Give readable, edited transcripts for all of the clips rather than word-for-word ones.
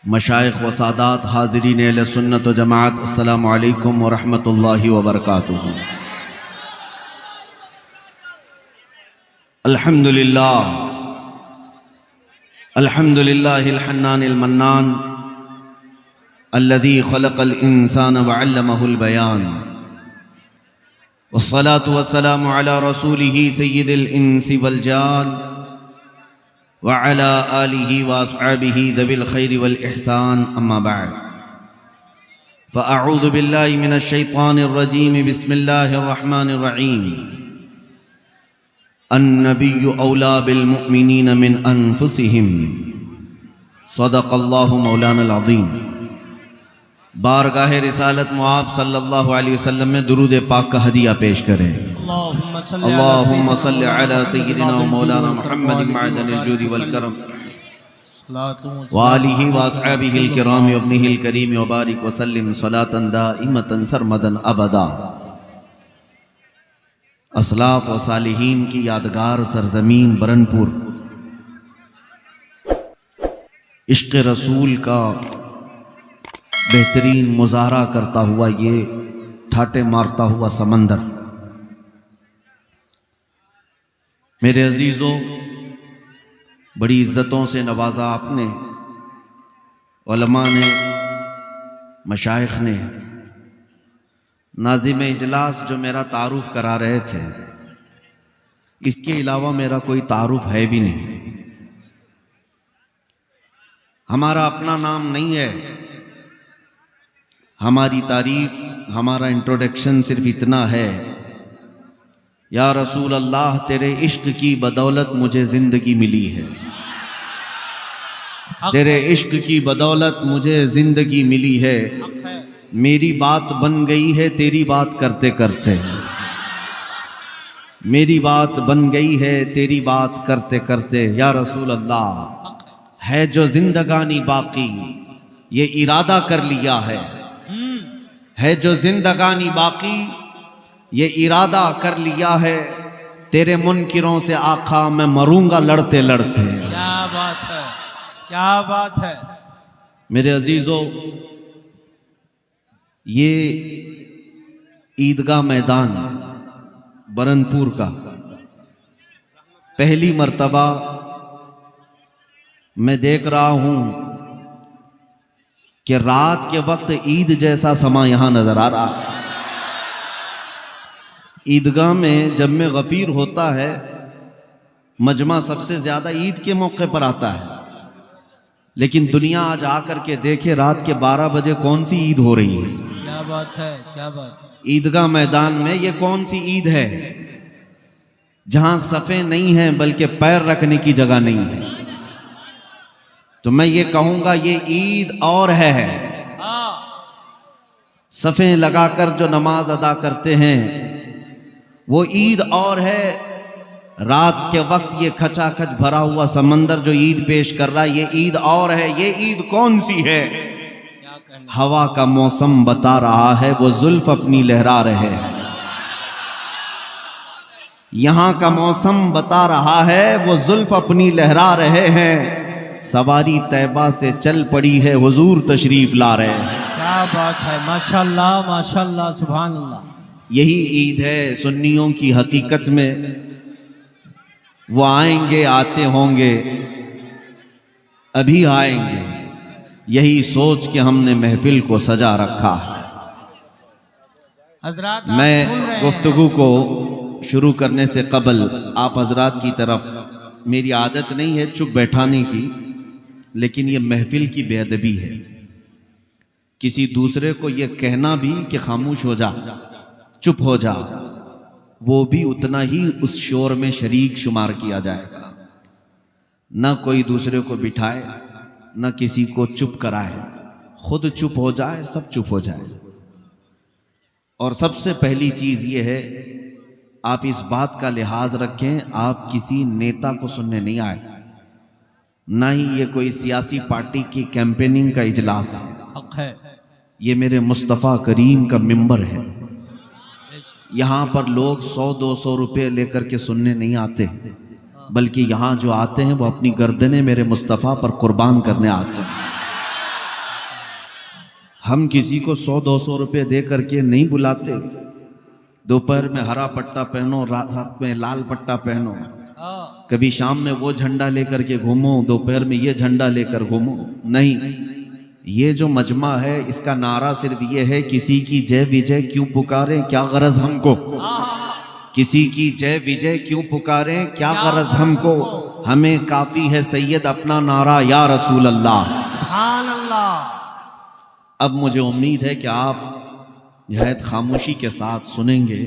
मशाइख व सादात हाज़रीन अहले सुन्नत व जमात, अस्सलामु अलैकुम व रहमतुल्लाहि व बरकातुहू। अल्हम्दुलिल्लाह अल्हम्दुलिल्लाहिल हन्नानिल मन्नान अल्लज़ी खलक़ल इंसान व अल्लमहुल बयान वस्सलातु वस्सलामु अला रसूलिही सय्यिदिल इंसी वल जान व अला आलिही व अस्हाबिही ज़विल खैरि वल इहसान, अम्मा बअद। फ़अऊज़ु बिल्लाहि मिनश शैतानिर रजीम, बिस्मिल्लाहिर रहमानिर रहीम। अन्नबिय्यु औला बिल मुअमिनीन मिन अनफुसिहिम, सदक़ल्लाहु मौलानल अज़ीम। बारगाह रिसालत मुआब सल्लल्लाहु अलैहि वसल्लम में दुरूद पाक का हदिया पेश करें। अल्लाहुम्मा सल्लि अला सय्यिदिना व मौलाना मुहम्मदिन मअदनिल जूदि वल करम व आलिहि व अस्हाबिहिल किराम व इब्निहिल करीम व बारिक व सल्लिम सलातन दाइमतन सरमदन अबदा। असलाफ व सालिहीन की यादगार सरजमीन बरनपुर, इश्क़ रसूल का बेहतरीन मुजाहरा करता हुआ ये ठाटे मारता हुआ समंदर। मेरे अजीज़ों, बड़ी इज्जतों से नवाजा आपने, उलमा ने, मशाइख ने। नाज़िम इजलास जो मेरा तारुफ करा रहे थे, इसके अलावा मेरा कोई तारुफ है भी नहीं। हमारा अपना नाम नहीं है, हमारी तारीफ, हमारा इंट्रोडक्शन सिर्फ इतना है, या रसूल अल्लाह तेरे इश्क की बदौलत मुझे जिंदगी मिली है, तेरे इश्क की बदौलत मुझे जिंदगी मिली है। मेरी बात बन गई है तेरी बात करते करते, मेरी बात बन गई है तेरी बात करते करते। या रसूल अल्लाह है जो जिंदगानी बाकी, ये इरादा कर लिया है जो जिंदगानी बाकी, ये इरादा कर लिया है। तेरे मुनकिरों से आका मैं मरूंगा लड़ते लड़ते। क्या बात है, क्या बात है। मेरे अजीजों, ये ईदगाह मैदान बरनपुर का पहली मर्तबा मैं देख रहा हूं कि रात के वक्त ईद जैसा समा यहां नजर आ रहा है। ईदगाह में जब में गफीर होता है, मजमा सबसे ज्यादा ईद के मौके पर आता है, लेकिन दुनिया आज आकर के देखे रात के 12 बजे कौन सी ईद हो रही है। क्या बात है, क्या बात। ईदगाह मैदान में ये कौन सी ईद है जहां सफ़े नहीं है बल्कि पैर रखने की जगह नहीं है। तो मैं ये कहूंगा ये ईद और है। सफ़े लगाकर जो नमाज अदा करते हैं वो ईद और है। रात के वक्त ये खचाखच भरा हुआ समंदर जो ईद पेश कर रहा है, ये ईद और है। ये ईद कौन सी है? हवा का मौसम बता रहा है, वो जुल्फ अपनी लहरा रहे हैं। यहां का मौसम बता रहा है, वो जुल्फ अपनी लहरा रहे हैं। सवारी तैबा से चल पड़ी है, हुजूर तशरीफ ला रहे हैं। क्या बात है, माशाल्लाह माशाल्लाह, सुभान अल्लाह। यही ईद है सुन्नियों की हकीकत में। वो आएंगे, आते होंगे, अभी आएंगे, यही सोच के हमने महफिल को सजा रखा है। हजरात, मैं गुफ्तगू को शुरू करने से कबल आप हजरात की तरफ, मेरी आदत नहीं है चुप बैठाने की, लेकिन ये महफिल की बेअदबी है किसी दूसरे को ये कहना भी कि खामोश हो जा, चुप हो जा, वो भी उतना ही उस शोर में शरीक शुमार किया जाएगा। न कोई दूसरे को बिठाए, न किसी को चुप कराए, खुद चुप हो जाए, सब चुप हो जाए। और सबसे पहली चीज ये है, आप इस बात का लिहाज रखें, आप किसी नेता को सुनने नहीं आए, ना ही ये कोई सियासी पार्टी की कैंपेनिंग का इजलास है। ये मेरे मुस्तफ़ा करीम का मिंबर है। यहाँ पर लोग 100-200 रुपये लेकर के सुनने नहीं आते, बल्कि यहाँ जो आते हैं वो अपनी गर्दनें मेरे मुस्तफ़ा पर कुर्बान करने आते हैं। हम किसी को 100-200 रुपये दे करके नहीं बुलाते। दोपहर में हरा पट्टा पहनो, रात में लाल पट्टा पहनो, कभी शाम में वो झंडा लेकर के घूमो, दोपहर में ये झंडा लेकर घूमो। नहीं, ये जो मजमा है इसका नारा सिर्फ ये है, किसी की जय विजय क्यों पुकारें, क्या गरज हमको। किसी की जय विजय क्यों पुकारें, क्या गरज हमको। हमें काफी है सैयद अपना नारा, या रसूल अल्लाह। सुभान अल्लाह। अब मुझे उम्मीद है कि आप निहायत खामोशी के साथ सुनेंगे।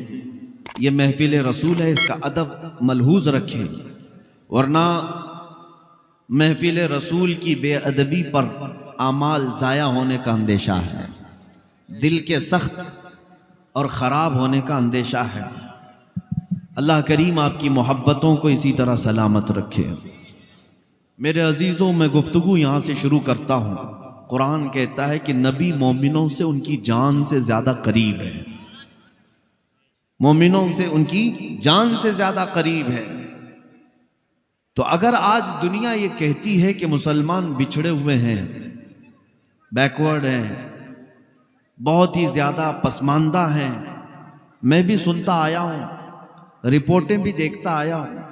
ये महफिल रसूल है, इसका अदब मलहूज रखें, वरना महफिल रसूल की बेअदबी पर आमाल ज़ाया होने का अंदेशा है, दिल के सख्त और ख़राब होने का अंदेशा है। अल्लाह करीम आपकी मोहब्बतों को इसी तरह सलामत रखे। मेरे अजीज़ों, मैं गुफ्तगू यहाँ से शुरू करता हूँ। कुरान कहता है कि नबी मोमिनों से उनकी जान से ज़्यादा करीब है, मोमिनों से उनकी जान से ज़्यादा करीब है। तो अगर आज दुनिया ये कहती है कि मुसलमान बिछड़े हुए हैं, बैकवर्ड हैं, बहुत ही ज़्यादा पसमानदा हैं, मैं भी सुनता आया हूँ, रिपोर्टें भी देखता आया हूँ।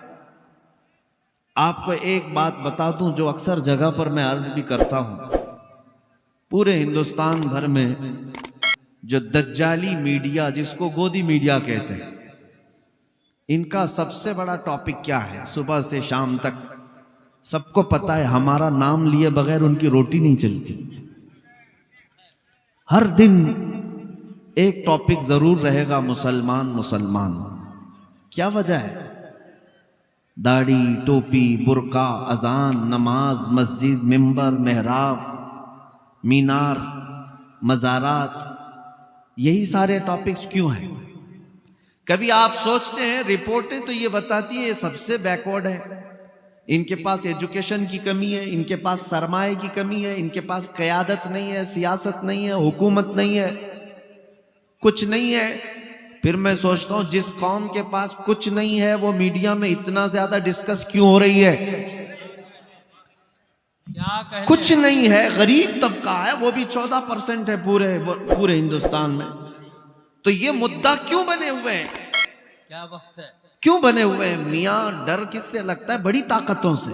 आपको एक बात बता दूं जो अक्सर जगह पर मैं अर्ज भी करता हूँ। पूरे हिंदुस्तान भर में जो दज्जाली मीडिया, जिसको गोदी मीडिया कहते हैं, इनका सबसे बड़ा टॉपिक क्या है? सुबह से शाम तक सबको पता है, हमारा नाम लिए बगैर उनकी रोटी नहीं चलती। हर दिन एक टॉपिक जरूर रहेगा, मुसलमान मुसलमान। क्या वजह है? दाढ़ी, टोपी, बुर्का, अजान, नमाज, मस्जिद, मिंबर, मेहराब, मीनार, मज़ारात, यही सारे टॉपिक्स क्यों हैं? कभी आप सोचते हैं, रिपोर्टें तो ये बताती है ये सबसे बैकवर्ड है, इनके पास एजुकेशन की कमी है, इनके पास सरमाए की कमी है, इनके पास क़यादत नहीं है, सियासत नहीं है, हुकूमत नहीं है, कुछ नहीं है। फिर मैं सोचता हूँ जिस कौम के पास कुछ नहीं है वो मीडिया में इतना ज्यादा डिस्कस क्यों हो रही है? क्या कुछ नहीं है, गरीब तबका है, वो भी 14% है पूरे हिंदुस्तान में। तो ये मुद्दा क्यों बने हुए हैं? क्या बात है? क्यों बने हुए हैं? मियाँ, डर किससे लगता है? बड़ी ताकतों से।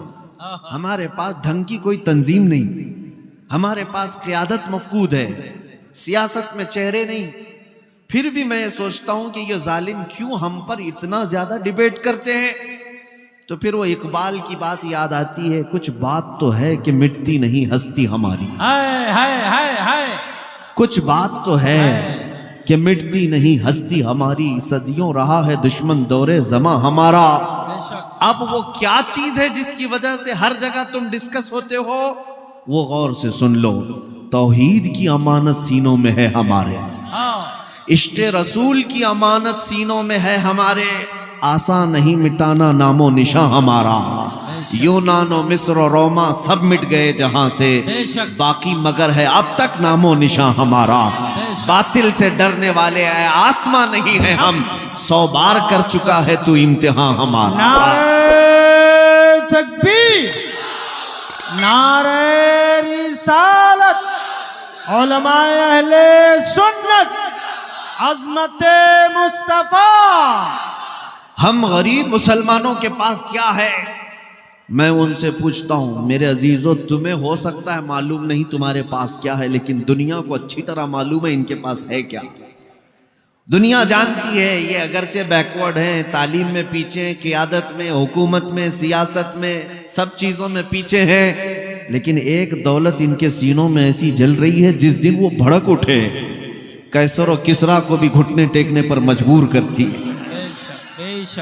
हमारे पास ढंग की कोई तंजीम नहीं, हमारे पास क़यादत मफकूद है, सियासत में चेहरे नहीं। फिर भी मैं सोचता हूं कि ये जालिम क्यों हम पर इतना ज्यादा डिबेट करते हैं। तो फिर वो इकबाल की बात याद आती है, कुछ बात तो है कि मिटती नहीं हस्ती हमारी। हाय हाय हाय हाय। कुछ बात तो है कि मिटती नहीं हस्ती हमारी, सदियों रहा है दुश्मन दौरे ज़मा हमारा। अब वो क्या चीज है जिसकी वजह से हर जगह तुम डिस्कस होते हो? वो गौर से सुन लो। तौहीद की अमानत सीनों में है हमारे, इश्क़ रसूल की अमानत सीनों में है हमारे, आसान नहीं मिटाना नामो निशा हमारा। यूनानो मिस्र और रोमा सब मिट गए जहां से, बाकी मगर है अब तक नामो निशा हमारा। बातिल से डरने वाले है आसमां नहीं है हम, 100 बार कर चुका है तू इम्तिहान हमारा। नारे तकबीर, नारे रिसालत, उलमाए अहले सुन्नत, अज़मते मुस्तफ़ा। हम गरीब मुसलमानों के पास क्या है? मैं उनसे पूछता हूँ, मेरे अजीजों, तुम्हें हो सकता है मालूम नहीं तुम्हारे पास क्या है, लेकिन दुनिया को अच्छी तरह मालूम है इनके पास है क्या। दुनिया जानती है ये अगरचे बैकवर्ड हैं, तालीम में पीछे हैं, क़यादत में, हुकूमत में, सियासत में, सब चीज़ों में पीछे हैं, लेकिन एक दौलत इनके सीनों में ऐसी जल रही है जिस दिन वो भड़क उठे कैसर और किसरा को भी घुटने टेकने पर मजबूर करती है।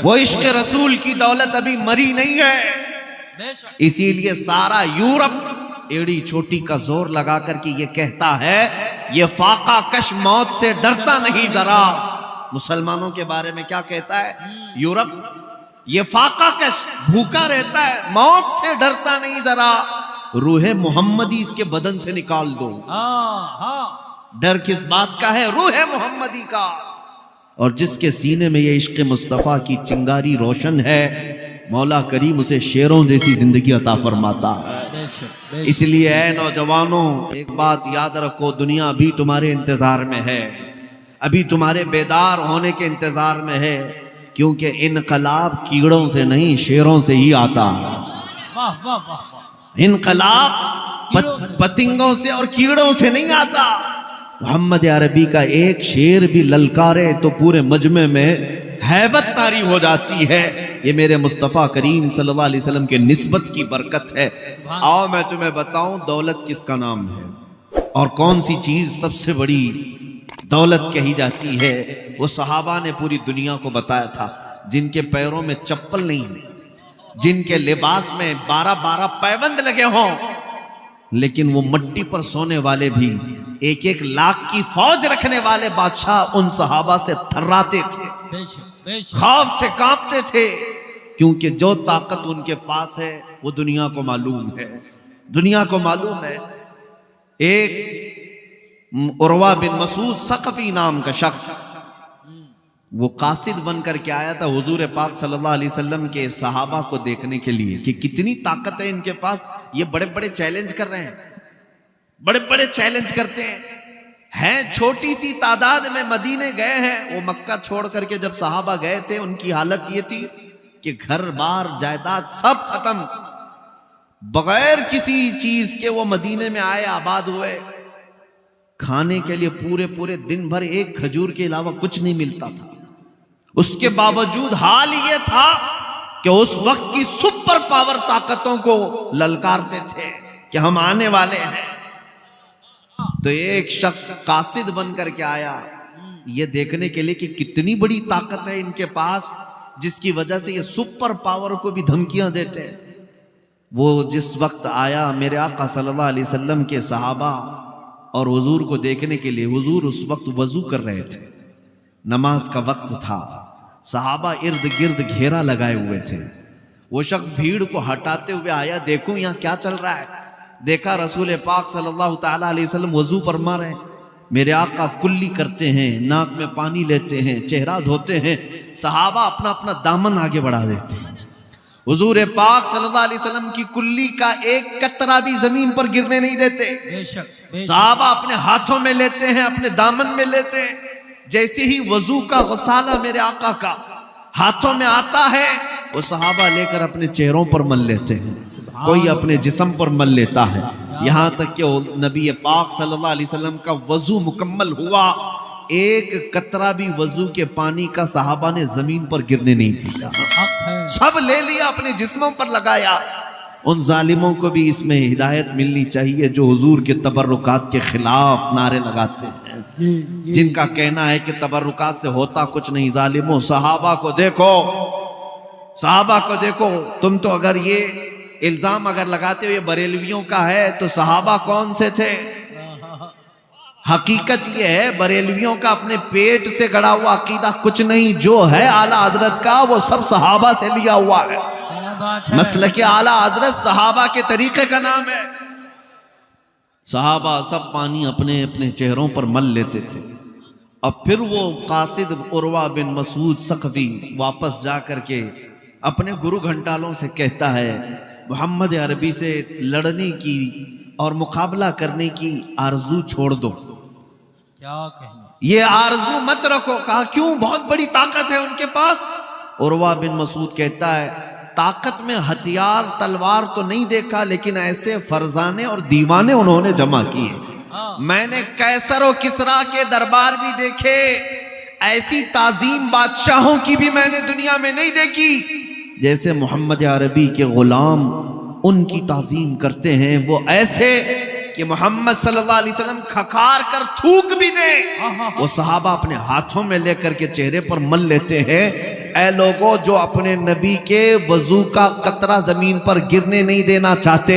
वो इश्क़ रसूल की दौलत अभी मरी नहीं है, इसीलिए सारा यूरोप एड़ी छोटी का जोर लगा करके ये कहता है ये फाका कश मौत से डरता नहीं जरा। मुसलमानों के बारे में क्या कहता है यूरोप? ये फाका कश भूखा रहता है, मौत से डरता नहीं जरा, रूहे मोहम्मदी इसके बदन से निकाल दो। डर किस बात का है? रूहे मोहम्मदी का। और जिसके सीने में ये इश्क़ मुस्तफ़ा की चिंगारी रोशन है, मौला करीम उसे शेरों जैसी जिंदगी अता फरमाता है। इसलिए ऐ नौजवानों, एक बात याद रखो, दुनिया अभी तुम्हारे इंतजार में है, अभी तुम्हारे बेदार होने के इंतजार में है, क्योंकि इनकलाब कीड़ों से नहीं शेरों से ही आता है। वाह वाह वाह। इनकलाब पतिंगों से और कीड़ों से नहीं आता। मोहम्मद अरबी का एक शेर भी ललकारे तो पूरे मजमे में हैबत तारी हो जाती है। ये मेरे मुस्तफ़ा करीम सल्लल्लाहु अलैहि वसल्लम के निस्बत की बरकत है। आओ मैं तुम्हें बताऊं दौलत किसका नाम है और कौन सी चीज सबसे बड़ी दौलत कही जाती है। वो सहाबा ने पूरी दुनिया को बताया था, जिनके पैरों में चप्पल नहीं, जिनके लिबास में 12-12 पैबंद लगे हों, लेकिन वो मट्टी पर सोने वाले भी 1-1 लाख की फौज रखने वाले बादशाह उन सहाबा से थर्राते थे, खौफ से कांपते थे, क्योंकि जो ताकत उनके पास है वो दुनिया को मालूम है। दुनिया को मालूम है। एक उर्वा बिन मसूद सकफी नाम का शख्स, वो कासिद बन करके आया था हुजूर पाक सल्लल्लाहु अलैहि वसल्लम के सहाबा को देखने के लिए कि कितनी ताकत है इनके पास। ये बड़े बड़े चैलेंज कर रहे हैं, बड़े बड़े चैलेंज करते हैं। छोटी सी तादाद में मदीने गए हैं। वो मक्का छोड़ करके जब सहाबा गए थे, उनकी हालत ये थी कि घर बार जायदाद सब खत्म, बगैर किसी चीज के वो मदीने में आए, आबाद हुए। खाने के लिए पूरे पूरे दिन भर एक खजूर के अलावा कुछ नहीं मिलता था। उसके बावजूद हाल ये था कि उस वक्त की सुपर पावर ताकतों को ललकारते थे कि हम आने वाले हैं। तो एक शख्स कासिद बन करके आया ये देखने के लिए कि कितनी बड़ी ताकत है इनके पास, जिसकी वजह से ये सुपर पावर को भी धमकियां देते हैं। वो जिस वक्त आया, मेरे आका सल्लल्लाहु अलैहि वसल्लम के सहाबा और हुजूर को देखने के लिए, हुजूर उस वक्त वजू कर रहे थे, नमाज का वक्त था, सहाबा इर्द गिर्द घेरा लगाए हुए थे। वो शख्स भीड़ को हटाते हुए आया, देखूं यहाँ क्या चल रहा है। देखा रसूल पाक सल्लल्लाहु ताला अलैहि वसल्लम वजू फरमा रहे हैं। मेरे आका कुल्ली करते हैं, नाक में पानी लेते हैं, चेहरा धोते हैं, सहाबा अपना अपना दामन आगे बढ़ा देते हैं। हुजूर पाक सल्लल्लाहु अलैहि वसल्लम की कुल्ली का एक कतरा भी जमीन पर गिरने नहीं देते। सहाबा अपने हाथों में लेते हैं, अपने दामन में लेते हैं। जैसे ही वजू का गसाला मेरे आका का हाथों में आता है, वो सहाबा लेकर अपने चेहरों पर मल लेते हैं, कोई अपने जिस्म पर मल लेता है। यहाँ तक कि नबी पाक सल्लल्लाहु अलैहि वसल्लम का वजू मुकम्मल हुआ, एक कतरा भी वजू के पानी का सहाबा ने जमीन पर गिरने नहीं दिया, सब ले लिया, अपने जिस्मों पर लगाया। उन जालिमों को भी इसमें हिदायत मिलनी चाहिए जो हुजूर के तबर्रुकात के खिलाफ नारे लगाते हैं, जिनका कहना है कि तबर्रुकात से होता कुछ नहीं। जालिमों, सहाबा को देखो, सहाबा को देखो। तुम तो अगर ये इल्जाम अगर लगाते हो ये बरेलवियों का है, तो सहाबा कौन से थे? हकीकत ये है, बरेलवियों का अपने पेट से गड़ा हुआ अकीदा कुछ नहीं, जो है आला हजरत का वो सब सहाबा से लिया हुआ है। मसलक आला हजरत सहाबा के तरीके का नाम है। सहाबा सब पानी अपने अपने चेहरों पर मल लेते थे। अब फिर वो कासिद उर्वा बिन मसूद सकफी वापस जा करके अपने गुरु घंटालों से कहता है, मोहम्मद अरबी से लड़ने की और मुकाबला करने की आरजू छोड़ दो। क्या कहना, ये आरजू मत रखो। कहा क्यों? बहुत बड़ी ताकत है उनके पास। उर्वा बिन मसूद कहता है, ताकत में हथियार तलवार तो नहीं देखा, लेकिन ऐसे फरजाने और दीवाने उन्होंने जमा किए। मैंने कैसर और किसरा के दरबार भी देखे, ऐसी ताजीम बादशाहों की भी मैंने दुनिया में नहीं देखी जैसे मोहम्मद अरबी के गुलाम उनकी ताजीम करते हैं। वो ऐसे कि मोहम्मद सल्लल्लाहु अलैहि वसल्लम खकार कर थूक भी दे, वो सहाबा अपने हाथों में लेकर के चेहरे पर मल लेते हैं। ऐ लोगों, जो अपने नबी के वजू का कतरा जमीन पर गिरने नहीं देना चाहते,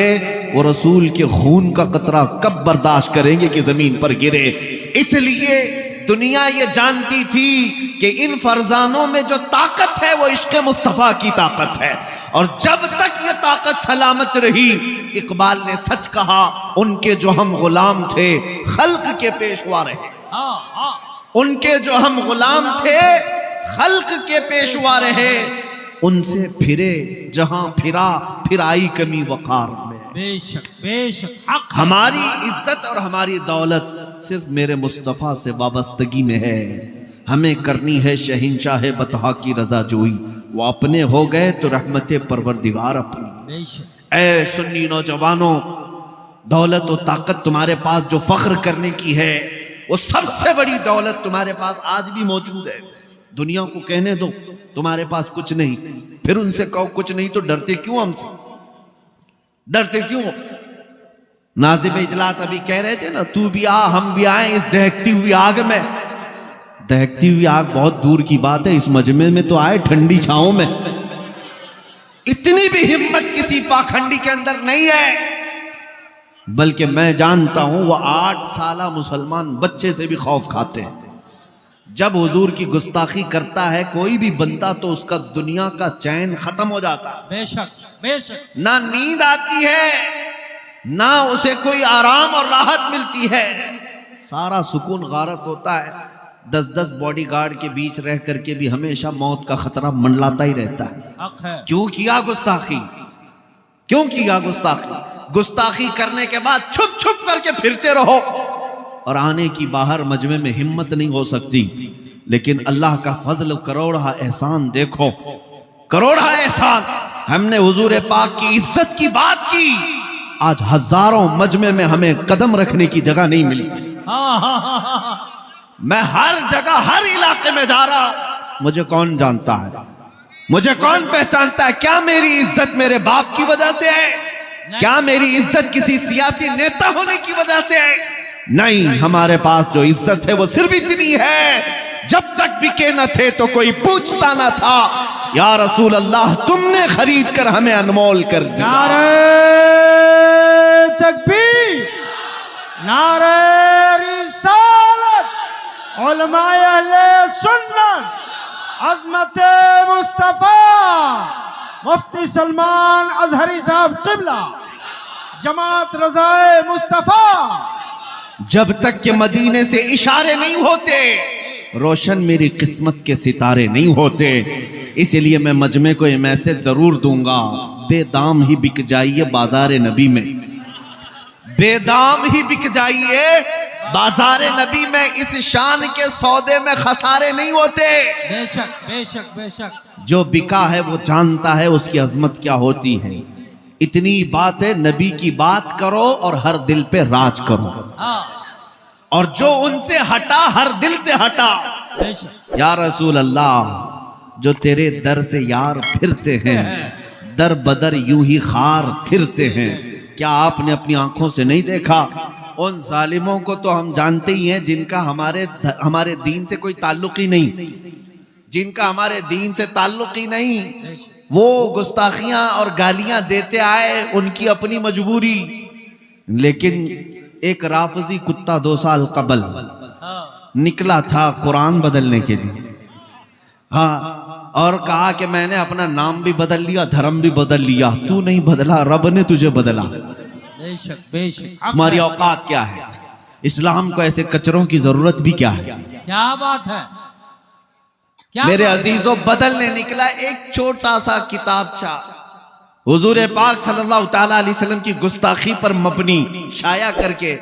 वो रसूल के खून का कतरा कब बर्दाश्त करेंगे कि जमीन पर गिरे। इसलिए दुनिया ये जानती थी कि इन फरजानों में जो ताकत है वो इश्क मुस्तफ़ा की ताकत है, और जब तक ये ताकत सलामत रही, इकबाल ने सच कहा, उनके जो हम गुलाम थे खल्क के पेशवा रहे। उनके जो हम गुलाम थे खल्क के पेशवा रहे। उनसे फिरे जहां फिरा, फिर आई कमी वकार में। बेशक बेशक हक। हमारी इज्जत और हमारी दौलत सिर्फ मेरे मुस्तफ़ा से वाबस्तगी में है। हमें करनी है शहंशाह बतहा की रजा जोई, वो अपने हो गए तो रहमत परवरदिगार अपनी। बेशक। ऐ सुन्नी नौजवानों, दौलत और ताकत तुम्हारे पास जो फख्र करने की है, वो सबसे बड़ी दौलत तुम्हारे पास आज भी मौजूद है। दुनिया को कहने दो तुम्हारे पास कुछ नहीं, फिर उनसे कहो कुछ नहीं, तो डरते क्यों हमसे? डरते क्यों? नाज़िम इजलास अभी कह रहे थे ना, तू भी आ हम भी आए इस दहकती हुई आग में। दहकती हुई आग बहुत दूर की बात है, इस मजमे में तो आए ठंडी छांव में। इतनी भी हिम्मत किसी पाखंडी के अंदर नहीं है, बल्कि मैं जानता हूं वो 8 साला मुसलमान बच्चे से भी खौफ खाते हैं। जब हुजूर की गुस्ताखी करता है कोई भी बंदा तो उसका दुनिया का चैन खत्म हो जाता है। बेशक बेशक। ना नींद आती है, ना उसे कोई आराम और राहत मिलती है, सारा सुकून गारत होता है। 10-10 बॉडीगार्ड के बीच रह करके भी हमेशा मौत का खतरा मंडलाता ही रहता है। हक है। क्यों किया गुस्ताखी? क्यों किया गुस्ताखी? गुस्ताखी करने के बाद छुप छुप करके फिरते रहो और आने की बाहर मजमे में हिम्मत नहीं हो सकती। लेकिन अल्लाह का फजल करोड़ा एहसान देखो, करोड़ा एहसान। हमने हुजूर पाक की इज्जत की बात की, आज हजारों मजमे में हमें कदम रखने की जगह नहीं मिलती। मैं हर जगह हर इलाके में जा रहा हूं, मुझे कौन जानता है, मुझे कौन पहचानता है? क्या मेरी इज्जत मेरे बाप की वजह से है? क्या मेरी इज्जत किसी सियासी नेता होने की वजह से है? नहीं, हमारे पास जो इज्जत है वो सिर्फ इतनी है, जब तक बिके न थे तो कोई पूछता न था। या रसूल अल्लाह, तुमने खरीद कर हमें अनमोल कर दिया। नारे तकबीर, नारे रिसालत, उलमाए अहले सुन्नत, अज़मत मुस्तफा मुफ्ती सलमान अजहरी साहब क़िबला, जमात रज़ाए मुस्तफा। जब तक के मदीने से इशारे नहीं होते, रोशन मेरी किस्मत के सितारे नहीं होते। इसलिए मैं मजमे को ये मैसेज जरूर दूंगा, बेदाम ही बिक जाइए बाजार नबी में, बेदाम ही बिक जाइए बाजार नबी में। इस शान के सौदे में खसारे नहीं होते। बेशक बेशक बेशक। जो बिका है वो जानता है उसकी अजमत क्या होती है। इतनी बात है, नबी की बात करो और हर दिल पे राज करो, और जो उनसे हटा हर दिल से हटा। या रसूल अल्लाह, जो तेरे दर से यार फिरते हैं, दर बदर यूं ही खार फिरते हैं। क्या आपने अपनी आंखों से नहीं देखा? उन जालिमों को तो हम जानते ही हैं जिनका हमारे दीन से कोई ताल्लुक ही नहीं, जिनका हमारे दीन से ताल्लुक ही नहीं, वो गुस्ताखियां और गालियां देते आए, उनकी अपनी मजबूरी। लेकिन एक राफजी कुत्ता 2 साल कबल निकला था कुरान बदलने के लिए, हाँ, और कहा कि मैंने अपना नाम भी बदल लिया, धर्म भी बदल लिया। तू नहीं बदला, रब ने तुझे बदला। बेशक बेशक। तुम्हारी औकात क्या है? इस्लाम को ऐसे कचरों की जरूरत भी क्या है? क्या बात है, क्या मेरे बात अजीजों, बदलने निकला एक छोटा सा किताबचा, हुजूर पाक सल्लल्लाहु ताला अलैहि वसल्लम की गुस्ताखी पर मबनी शाया करके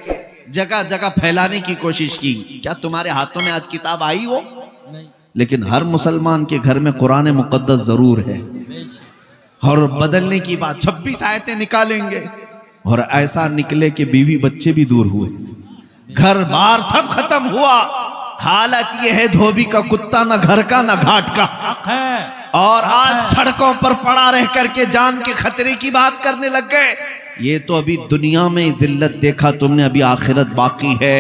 जगह जगह फैलाने की कोशिश की। क्या तुम्हारे हाथों में आज किताब आई हो? नहीं। लेकिन हर मुसलमान के घर में कुरान मुकद्दस जरूर है। और बदलने की बात, 26 आयतें निकालेंगे और ऐसा निकले कि बीवी बच्चे भी दूर हुए, घर बार सब खत्म हुआ। हालत यह है धोबी का कुत्ता, ना घर का ना घाट का है। और आज सड़कों पर पड़ा रह करके जान के खतरे की बात करने लग गए। ये तो अभी दुनिया में जिल्लत देखा तुमने, अभी आखिरत बाकी है।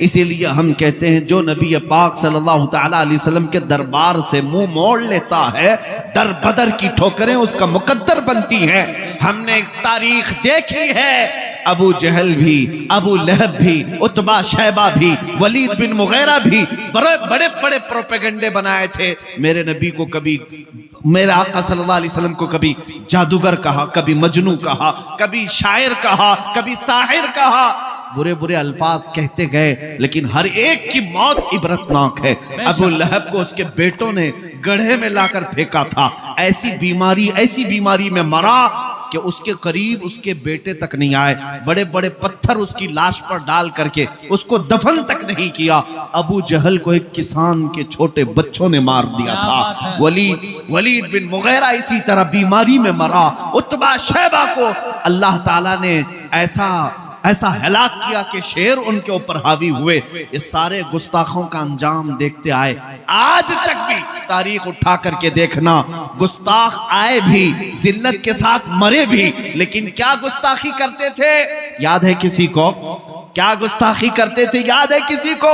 इसीलिए हम कहते हैं जो नबी पाक सल्लल्लाहु ताला अलैहि वसल्लम के दरबार से मुंह मोड़ लेता है, दर बदर की ठोकरें उसका मुकद्दर बनती हैं। हमने तारीख देखी है, अबू जहल भी, अबू लहब भी, उतबा शैबा भी, वलीद बिन मुगैरा भी बड़े बड़े बड़े प्रोपेगेंडे बनाए थे। मेरे नबी को कभी, मेरे आका सल्लल्लाहु अलैहि वसल्लम को कभी जादूगर कहा, कभी मजनू कहा, कभी शायर कहा, कभी साहिर कहा। बुरे बुरे अल्फाज कहते गए, लेकिन हर एक की मौत इबरतनाक है। अबू लहब को उसके बेटों ने गड्ढे में लाकर फेंका था, ऐसी बीमारी में मरा कि उसके करीब उसके बेटे तक नहीं आए। बड़े बड़े पत्थर उसकी लाश पर डाल करके उसको दफन तक नहीं किया। अबू जहल को एक किसान के छोटे बच्चों ने मार दिया था। वलीद बिन मुगीरा इसी तरह बीमारी में मरा। उतबा शैबा को अल्लाह ताला ने ऐसा हलाक किया कि शेर उनके ऊपर हावी हुए। इस सारे गुस्ताखों का अंजाम देखते आए। आज तक भी तारीख उठा करके देखना, गुस्ताख आए भी, जिल्लत के साथ मरे भी, लेकिन क्या गुस्ताखी करते थे याद है किसी को? क्या गुस्ताखी करते थे याद है किसी को?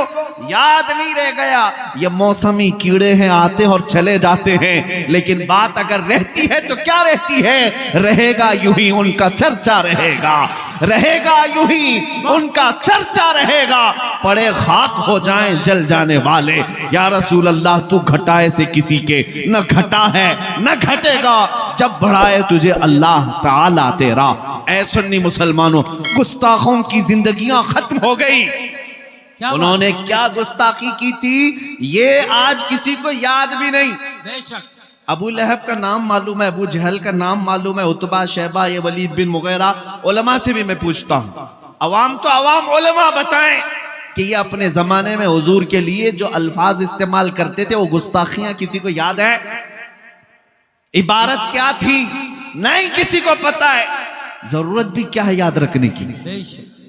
याद नहीं रह गया। ये मौसमी कीड़े हैं, आते और चले जाते हैं, लेकिन बात अगर रहती है तो क्या रहती है? रहेगा यूं ही उनका चर्चा रहेगा, रहेगा यूं ही उनका चर्चा रहेगा। पड़े खाक हो जाएं जल जाने वाले। या रसूल अल्लाह, तू घटाए से किसी के न घटा है न घटेगा, जब बढ़ाए तुझे अल्लाह ताला तेरा। ऐ सुन्नी मुसलमानों, गुस्ताखों की जिंदगियां खत्म हो गई। उन्होंने क्या गुस्ताखी की थी ये आज किसी को याद भी नहीं। बेशक अबू लहब का नाम मालूम है, अबू जहल का नाम मालूम है, उतबा शैबा, ये वलीद बिन मुगीरा। उलमा से भी मैं पूछता हूं, अवाम तो अवाम, उलमा बताएं कि ये अपने जमाने में हुजूर के लिए जो अल्फाज इस्तेमाल करते थे वो गुस्ताखियां किसी को याद है? इबारत क्या थी? नहीं किसी को पता है। जरूरत भी क्या है याद रखने की?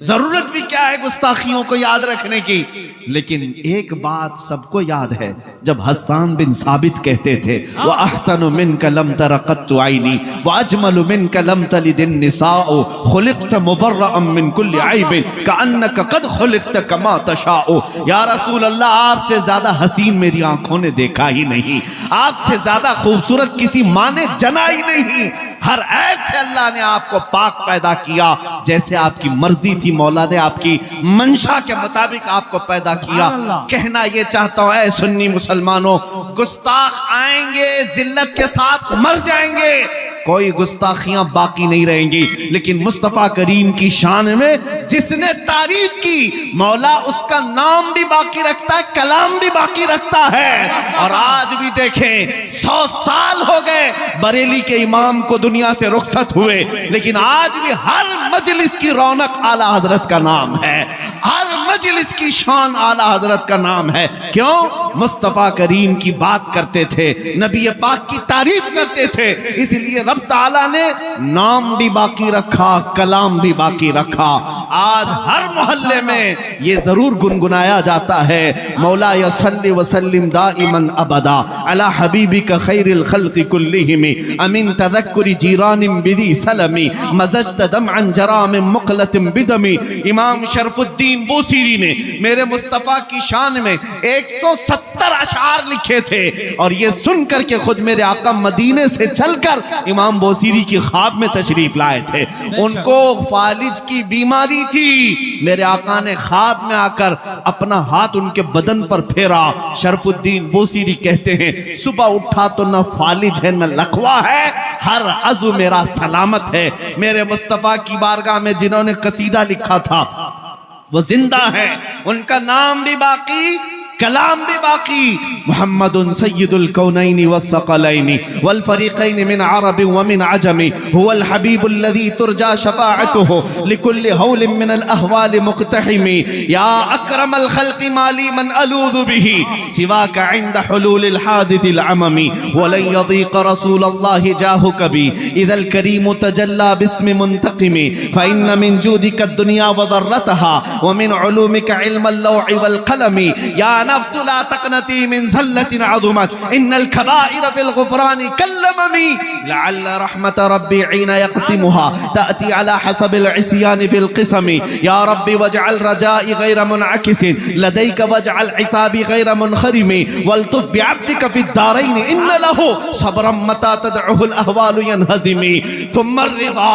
जरूरत भी क्या है गुस्ताखियों को याद रखने की? लेकिन एक बात सबको याद है, जब हस्सान बिन साबित कहते थे व अहसनु मिनका लम तरा क़त्तु ऐनी व अजमलु मिनका लम तलिदिन निसाउ खुलिक़त मुबर्रअन मिन कुल्लि ऐबिन कअन्नका क़द खुलिक़त कमा तशाउ। या रसूल अल्लाह, आपसे ज्यादा हसीन मेरी आंखों ने देखा ही नहीं, आपसे ज्यादा खूबसूरत किसी माँ ने जना ही नहीं। हर ऐब से अल्लाह ने आपको पाक पैदा किया, जैसे आपकी मर्जी थी मौला ने आपकी मंशा के मुताबिक आपको पैदा किया। कहना ये चाहता हूं ऐ सुन्नी मुसलमानों, गुस्ताख आएंगे, जिल्लत के साथ मर जाएंगे, कोई गुस्ताखियां बाकी नहीं रहेंगी। लेकिन मुस्तफा करीम की शान में जिसने तारीफ की, मौला उसका नाम भी बाकी रखता है, कलाम भी बाकी रखता है। और आज भी देखें, 100 साल हो गए बरेली के इमाम को दुनिया से रुखसत हुए, लेकिन आज भी हर मजलिस की रौनक आला हजरत का नाम है, हर मजलिस की शान आला हजरत का नाम है। क्यों? मुस्तफा करीम की बात करते थे, नबी पाक की तारीफ करते थे, इसलिए रब ताला ने नाम भी बाकी रखा, कलाम भी बाकी रखा। आज हर मोहल्ले में ये जरूर गुनगुनाया जाता है, मौला सल्ली व सल्लिम दाइमन अबदा अला हबीबिका खैरिल खल्क़ि कुल्लिहिम अमिन तज़क्कुरि जीरानिम बिदी सलमी मज़ज्त दमअन जरामिन मुक़लतिन बिदमी। इमाम शरफुद्दीन बूसीरी ने मेरे मुस्तफ़ा की शान में 170 अशार लिखे थे, और ये सुन करके खुद मेरे आका मदीने से चलकर इमाम बूसीरी की ख्वाब में तशरीफ लाए थे। उनको फालिज की बीमारी थी, मेरे आका ने ख्वाब में आकर अपना हाथ उनके बदन पर फेरा। शरफुद्दीन बूसीरी कहते हैं, सुबह उठा तो न फालिज है न लकवा है, हर अज़ु मेरा सलामत है। मेरे मुस्तफ़ा की बारगाह में जिन्होंने कसीदा लिखा था वो जिंदा है, उनका नाम भी बाकी, कलाम भी बाकी। मुहम्मदुन सय्यिदुल कौनैनि वस्सक़लैनि वल फ़रीक़ैनि मिन अरब व मिन अजमी हुवल हबीबुल लज़ी तुरजा शफ़ाअतुहु लिकुल्लि हौलिन मिनल अहवाल मुक़तहिमी। या अक्रमल ख़ल्क़ि माली मन अलूज़ु बिही सिवाका इंद हुलूलिल हादिसिल अममी वलन यज़ीक़ रसूलल्लाहि जाहु कबी इज़ल करीम तजल्ला बिस्मि मुंतक़िमी फ़इन्न मिन जूदिका दुनिया व ज़र्रतहा व मिन उलूमिका इल्मल लौहि वल क़लमी। या नफ्स ला तक़नती मिन ज़ल्लतिन अज़ुमत इन्नल कबाइर फ़िल ग़ुफ़रानि कल्लममी लअल्ल रहमत रब्बी ईना यक़सिमुहा तअती अला हसबिल इस्यानि फ़िल क़िसमी। या रब्बी वजअल रजाई गैर मुनअकिसिन लदैक वजअल हिसाबी गैर मुनख़रिमी वल्तुफ़ बिअब्दिका फ़िद दारैनि इन्न लहु सब्रन मता तदअहुल अहवालु यनहज़िमी। थुम्मा अर्रिज़ा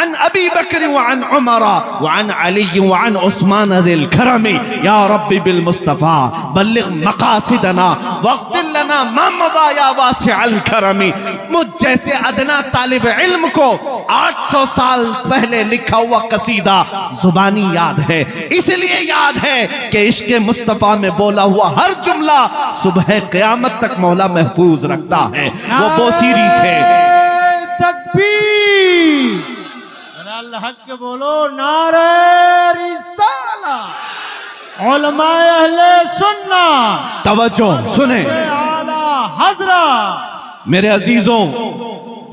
अन अबी बकर व अन उमर व अन अली व अन उस्मान दिल करमी या रब्बी बिल मुस्तफा बल्लिग मकासिदना वग़फिर लना मा मदा या वासिअल करमी। मुझ जैसे अदना तालिब इल्म को 800 साल पहले लिखा हुआ कसीदा जुबानी याद है, इसलिए याद है कि इश्क़ मुस्तफ़ा में बोला हुआ हर जुमला सुबह क़यामत तक मौला महफूज रखता है। वो बोसीरी थे। तकबीर, अल्लाह हक के बोलो, नारे रिसाला, उलमाए अहले सुन्ना, तवज्जो सुने आला हज़रा। मेरे अजीजों,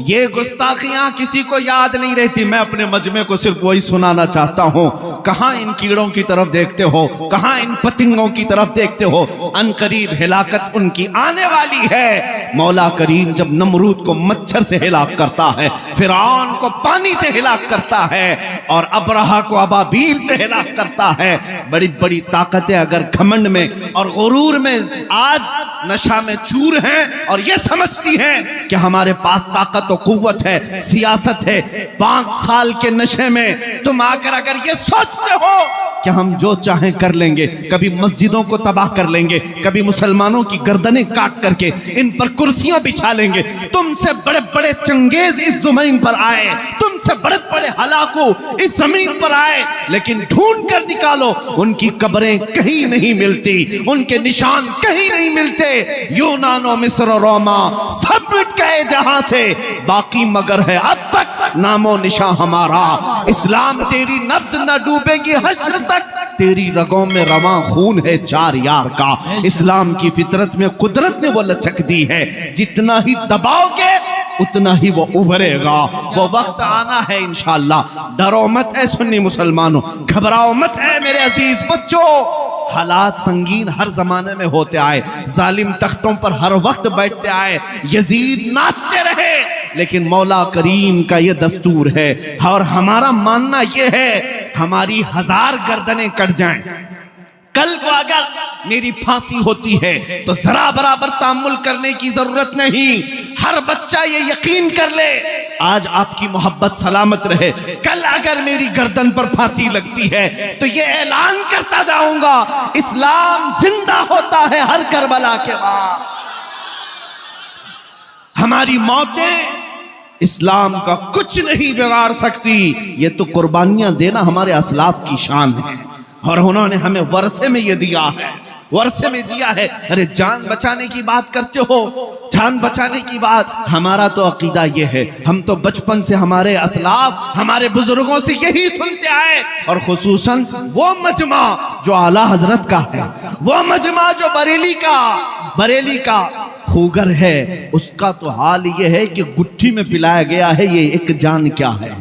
ये गुस्ताखियां किसी को याद नहीं रहती। मैं अपने मजमे को सिर्फ वही सुनाना चाहता हूँ। कहाँ इन कीड़ों की तरफ देखते हो, कहाँ इन पतंगों की तरफ देखते हो। अनकरीब हिलाकत उनकी आने वाली है। मौला करीम जब नमरूद को मच्छर से हिलाक करता है, फिरौन को पानी से हिलाक करता है और अबरहा को अबाबील से हिलाक करता है। बड़ी बड़ी ताकतें अगर घमंड में और गुरूर में आज नशा में चूर हैं और ये समझती हैं कि हमारे पास ताकत तो कुव्वत है, सियासत है, 5 साल के नशे में तुम आकर अगर ये सोचते हो कि हम जो चाहें कर लेंगे, कभी मस्जिदों को तबाह कर लेंगे, कभी मुसलमानों की गर्दनें काट करके इन पर कुर्सियां बिछा लेंगे, तुमसे बड़े बड़े चंगेज इस ज़मीन पर आए, तुमसे बड़े बड़े हलाकू इस जमीन पर आए, लेकिन ढूंढ कर निकालो उनकी कब्रें कहीं नहीं मिलती, उनके निशान कहीं नहीं मिलते। यूनान, मिस्र और रोमा सब मिट गए जहां से, बाकी मगर है अब तक नामो निशा हमारा। इस्लाम तेरी नफ्स न डूबेगी हश्र तक, तेरी रगों में रवां खून है 4 यार का। इस्लाम की फितरत में कुदरत ने वो लचक दी है, जितना ही दबाओगे उतना ही वो उभरेगा। वो वक्त आना है इंशाअल्लाह। डरो मत है सुन्नी मुसलमानों, घबराओ मत है मेरे अजीज बच्चों। हालात संगीन हर जमाने में होते आए, जालिम तख्तों पर हर वक्त बैठते आए, यजीद नाचते रहे, लेकिन मौला करीम का ये दस्तूर है और हमारा मानना ये है हमारी 1000 गर्दनें कट जाएं, कल को अगर मेरी फांसी होती है तो जरा बराबर तामुल करने की जरूरत नहीं। हर बच्चा ये यकीन कर ले आज आपकी मोहब्बत सलामत रहे, कल अगर मेरी गर्दन पर फांसी लगती है तो ये ऐलान करता जाऊंगा इस्लाम जिंदा होता है हर करबला के बाद। हमारी मौतें इस्लाम का कुछ नहीं बिगाड़ सकती। ये तो कुर्बानियां देना हमारे असलाफ की शान है और उन्होंने हमें वर्षे में ये दिया है, वर्षे में दिया है। अरे जान बचाने की बात करते हो, जान बचाने की बात, हमारा तो अकीदा ये है, हम तो बचपन से हमारे असलाफ हमारे बुजुर्गों से यही सुनते आए, और खुसूसन वो मजमा जो आला हजरत का है, वो मजमा जो बरेली का खूगर है, उसका तो हाल ये है कि गुट्ठी में पिलाया गया है ये एक जान क्या है,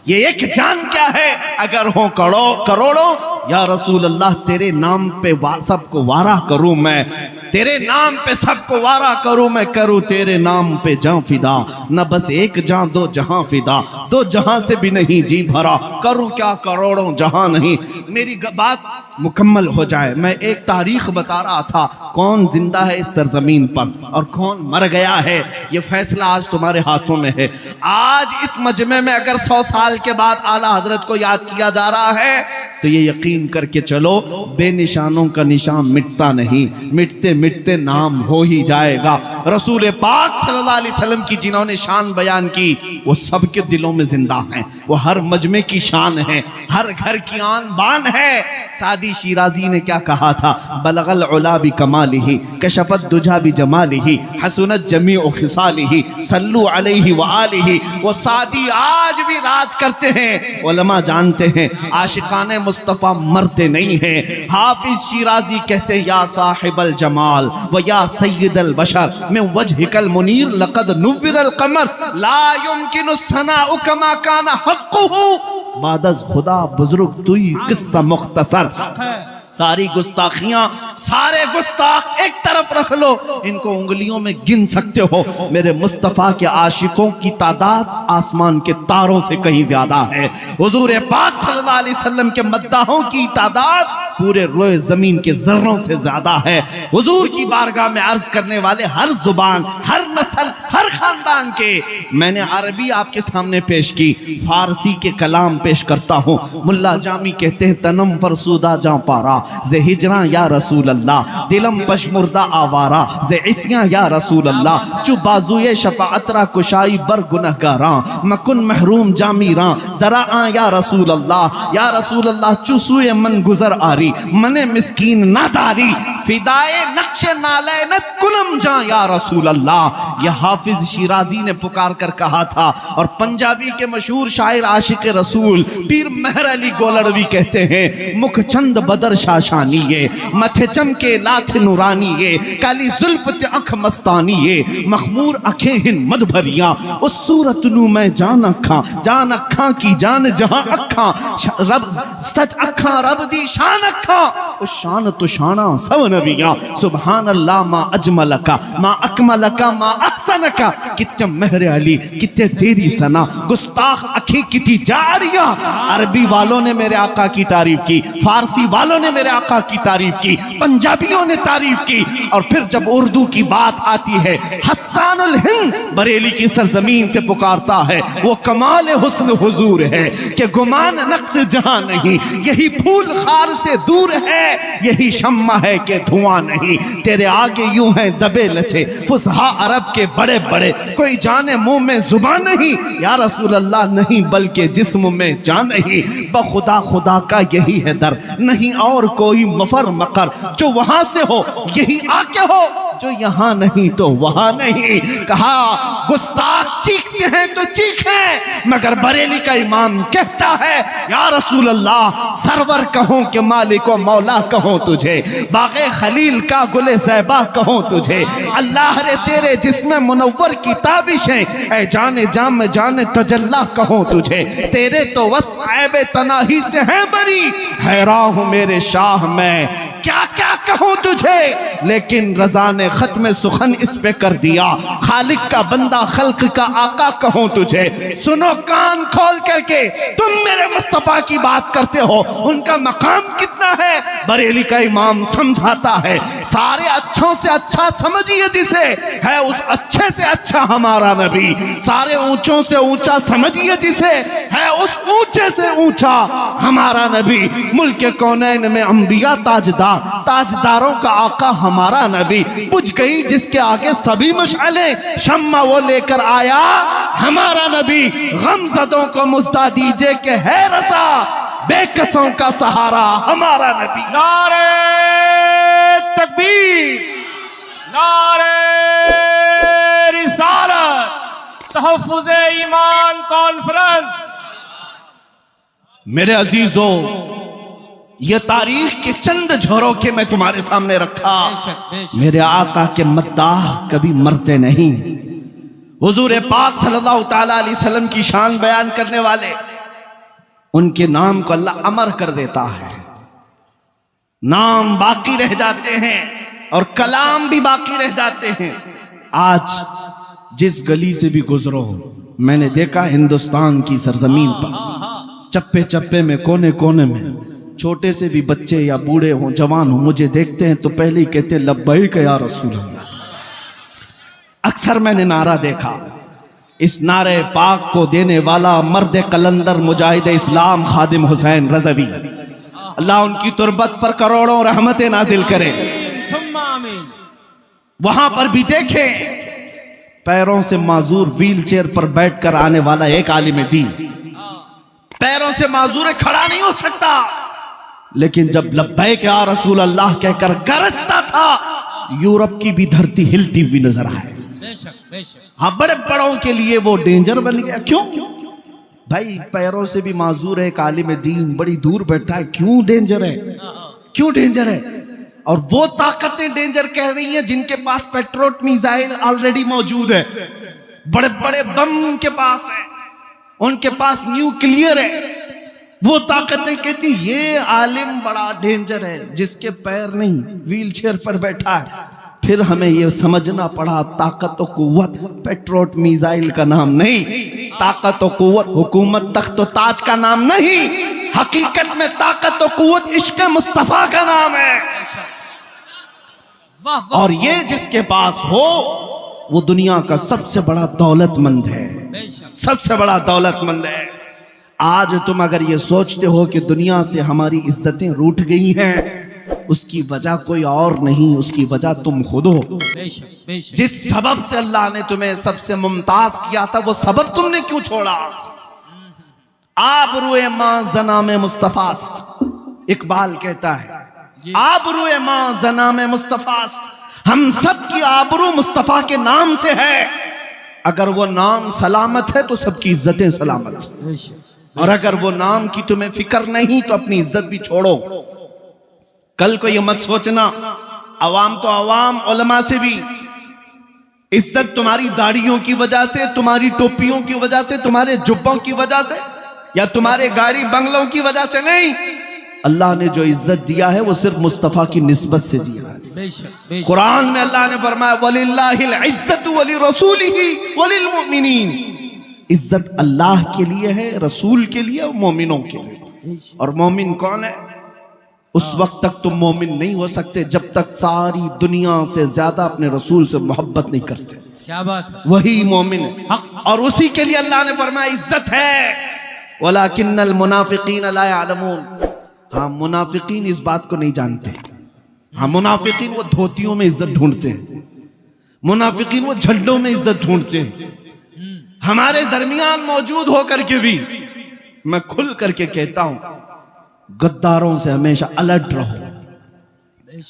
ये एक जान क्या है। अगर हो करोड़ों या रसूल अल्लाह तेरे नाम पे सबको वारा करूं मैं, तेरे नाम पे सबको वारा करूं मैं, करूं तेरे नाम पे जान फिदा, न बस एक जान 2 जहां फिदा, 2 जहां से भी नहीं जी भरा, करूं क्या करोड़ों जहां नहीं। मेरी बात मुकम्मल हो जाए, मैं एक तारीख बता रहा था, कौन जिंदा है इस सरजमीन पर और कौन मर गया है, ये फैसला आज तुम्हारे हाथों में है। आज इस मजमे में अगर 100 साल के बाद आला हजरत को याद किया जा रहा है तो ये यकीन करके चलो बेनिशानों का निशान मिटता नहीं, मिटते मिटते नाम हो ही जाएगा। रसूल पाक सल्लल्लाहु अलैहि वसल्लम की जिन्होंने शान बयान की वो सबके दिलों में जिंदा हैं, वो हर मजमे की शान है, हर घर की आन बान है। सादी शिराजी ने क्या कहा था, बलगल उला बि कमालिही कशफत दुजा बि जमालिही हसनत जमीउ खिसालिही सल्लु अलैहि व आलिही। वो सादी आज भी राज करते हैं, उलमा जानते हैं आशिकाने मुस्तफ़ा मरते नहीं हैं। हाफिज शिराजी कहते हैं या साहिबल जमाल व या सय्यदल बशर में वजहिकल मुनीर लक़द नुव्विरल कमर ला युमकिनु सनाउ कमा काना हक़्क़ुहु बादज़ खुदा बुजुर्ग तुई किस्सा मुख्तसर। सारी गुस्ताखियां, सारे गुस्ताख एक तरफ रख लो, इनको उंगलियों में गिन सकते हो। मेरे मुस्तफ़ा के आशिकों की तादाद आसमान के तारों से कहीं ज्यादा है। हुजूर पाक सल्लल्लाहु अलैहि वसल्लम के मद्दाहों की तादाद पूरे रोए जमीन के जर्रों से ज्यादा है। हुजूर की बारगाह में अर्ज करने वाले हर जुबान, हर नस्ल, हर खानदान के मैंने अरबी आपके सामने पेश की, फारसी के कलाम पेश करता हूँ। मुल्ला जामी कहते हैं तनम फरसूदा जा पारा जे हिजरा या रसूल अल्लाह, दिलम पशमुर्दा आवारा जे इस्या या रसूल अल्लाह, चु बाजुए शफाअतरा कुशाई बर गुनहगारा मकुन महरूम जामीरा दरा आ या रसूल अल्लाह, चुसुए मन गुजर आरी मने मिस्कीन नादारी फिदाए नक्शे नाले न कुलम जा या रसूल अल्लाह। यह हाफिज शिराजी ने पुकार कर कहा था। और पंजाबी के मशहूर शायर आशिक रसूल पीर मेहर अली गोलड़वी कहते हैं, मुख चंद बदर शाशानी ये मथे चमके लाथ नूरानी ये काली जुल्फत अख मस्तानी ये मखमूर अखें हिन मद भरिया उस सूरत नू मैं जान अखा की जान जहां अखा रब सच अखा रब दी शान अखा उस शान तो शाना सब नबिया सुभान अल्लाह मा अजमल का मा अकमल का मा अहसन का। कितने मेहर अली कितने तेरी सना गुस्ताख अखी कितनी जारिया। अरबी वालों ने मेरे आका की तारीफ की, फारसी वालों ने मेरे आका की तारीफ की, पंजाबियों ने तारीफ की। और फिर जब उर्दू की बात आती है, हस्सानुल हिंद बरेली की सरजमीन से पुकारता है, वो कमाल हुस्न हुजूर है कि गुमान नक्श जहां नहीं, यही फूल खार से दूर है, यही शम्मा है कि धुआं नहीं। तेरे आगे यूं है दबे लचे फुसहा अरब के बड़े बड़े, कोई जाने मुंह में जुबान नहीं या रसूल अल्लाह, नहीं बल्कि जिस्म में जान नहीं। बखुदा खुदा का यही है दर, नहीं और कोई मफर मकर, जो वहां से हो यही आके हो, जो यहां नहीं तो वहां नहीं। कहा गुस्ताख चीखते हैं तो चीखें, मगर बरेली का इमाम कहता है या रसूल अल्लाह, सरवर कहूं कि मालिक व मौला कहूं तुझे, बागे खलील का गुले ज़ैबा कहूं तुझे, अल्लाह रे तेरे जिस्म मुनव्वर की ताबिशें, ऐ जाने जाम जाने तजल्ला कहूं तुझे, तेरे तो वस ऐबे तनाही से है बरी, हैरान हूं मेरे शाह मैं क्या क्या कहूं तुझे। लेकिन रजा ने खत्म सुखन इस पे कर दिया, खालिक का बंदा खल्क का आका कहूं तुझे। सुनो कान खोल करके, तुम मेरे मुस्तफा की बात करते हो, उनका मकाम कितना है। बरेली का इमाम समझाता है, सारे अच्छों से अच्छा समझिए जिसे, है उस अच्छे से अच्छा हमारा नबी। सारे ऊंचों से ऊंचा समझिए जिसे, है उस ऊंचे से ऊंचा हमारा नबी। मुल्क कौनैन में अंबिया ताजदार, ताजदारों का आका हमारा नबी। बुझ गई जिसके आगे सभी मशाले, शम्मा वो लेकर आया हमारा नबी। गमज़दों को मुस्ता दीजिए कि है रज़ा, बेकसों का सहारा हमारा नबी। नारे तकबीर, नारे रिसालत, तहफ़्फ़ुज़े ईमान कॉन्फ्रेंस। मेरे अजीजों, ये तारीख के चंद झरोखे मैं तुम्हारे सामने रखा। मेरे आका के मद्दाह कभी मरते नहीं। हुजूर पाक सल्लल्लाहु तआला अलैहि वसल्लम की शान बयान करने वाले, उनके नाम को अल्लाह अमर कर देता है, नाम बाकी रह जाते हैं और कलाम भी बाकी रह जाते हैं। आज जिस गली से भी गुजरो, मैंने देखा हिंदुस्तान की सरजमीन पर चप्पे चप्पे में, कोने कोने में, छोटे से भी बच्चे या बूढ़े हों, जवान हों, मुझे देखते हैं तो पहले ही कहते हैं लब्बैक या रसूल अल्लाह। अक्सर मैंने नारा देखा, इस नारे पाक को देने वाला मर्द कलंदर मुजाहिद इस्लाम खादिम हुसैन रज़वी, अल्लाह उनकी तुरबत पर करोड़ों रहमतें नाजिल करे। वहां पर भी देखें, पैरों से माजूर व्हील चेयर पर बैठकर आने वाला एक आलिम दीन, पैरों से माजूर खड़ा नहीं हो सकता, लेकिन जब लब्बैक या रसूल अल्लाह कहकर गरजता था, यूरोप की भी धरती हिलती हुई नजर आए। हाँ, बड़े बड़ों के लिए वो डेंजर बन गया। क्यों भाई? पैरों से भी माजूर है, एक आलिम दीन बड़ी दूर बैठा है, क्यों डेंजर है? क्यों डेंजर है? और वो ताकतें डेंजर कह रही हैं जिनके पास पेट्रोल मिसाइल ऑलरेडी मौजूद है, बड़े बड़े बम के पास है, उनके पास न्यूक्लियर है। वो ताकतें कहती ये आलिम बड़ा डेंजर है, जिसके पैर नहीं, व्हील चेयर पर बैठा है। फिर हमें ये समझना पड़ा, ताकत और कुव्वत पेट्रोल मिसाइल का नाम नहीं, ताकत और कुव्वत हुकूमत तख्त और ताज का नाम नहीं, हकीकत में ताकत और कुव्वत इश्क मुस्तफा का नाम है। वाह वाह। और ये जिसके पास हो वो दुनिया का सबसे बड़ा दौलतमंद है, बेशक सबसे बड़ा दौलतमंद है। आज तुम अगर ये सोचते हो कि दुनिया से हमारी इज्जतें रूठ गई हैं, उसकी वजह कोई और नहीं, उसकी वजह तुम खुद हो। बेशक बेशक। जिस सबब से अल्लाह ने तुम्हें सबसे मुमताज किया था वो सबब तुमने क्यों छोड़ा? आबरूए मां जना में मुस्तफास्त, इकबाल कहता है आबरूए मां जना में मुस्तफास्त, हम सब की आबरू मुस्तफा के नाम से है। अगर वो नाम सलामत है तो सबकी इज्जतें सलामत, बेशक। और अगर वो नाम की तुम्हें फिक्र नहीं तो अपनी इज्जत भी छोड़ो। कल को ये मत सोचना अवाम तो अवाम, उलमा से भी इज्जत तुम्हारी दाढ़ियों की वजह से, तुम्हारी टोपियों की वजह से, तुम्हारे जुब्बों की वजह से या तुम्हारे गाड़ी बंगलों की वजह से नहीं। अल्लाह ने जो इज्जत दिया है वो सिर्फ मुस्तफा की निस्बत से दिया है। बेशक बेशक। कुरान में अल्लाह ने फरमाया वलिल्लाहिल इज्जतु वलिरसूलिही वलिलमुमिनीन, इज्जत अल्लाह के लिए है, रसूल के लिए और मोमिनों के लिए। और मोमिन कौन है? उस वक्त तक तुम मोमिन नहीं हो सकते जब तक सारी दुनिया से ज्यादा अपने रसूल से मोहब्बत नहीं करते। क्या बात है। वही मोमिन है, और उसी के लिए अल्लाह ने फरमाया इज्जत है। वलाकिन्नल मुनाफिकीन ला यअलमून, हाँ मुनाफिकीन इस बात को नहीं जानते। हाँ मुनाफिकीन वो धोतियों में इज्जत ढूंढते हैं, मुनाफिकीन वो झंडों में इज्जत ढूंढते हैं। हमारे दरमियान मौजूद होकर के भी मैं खुल करके कहता हूं गद्दारों से हमेशा अलर्ट रहो।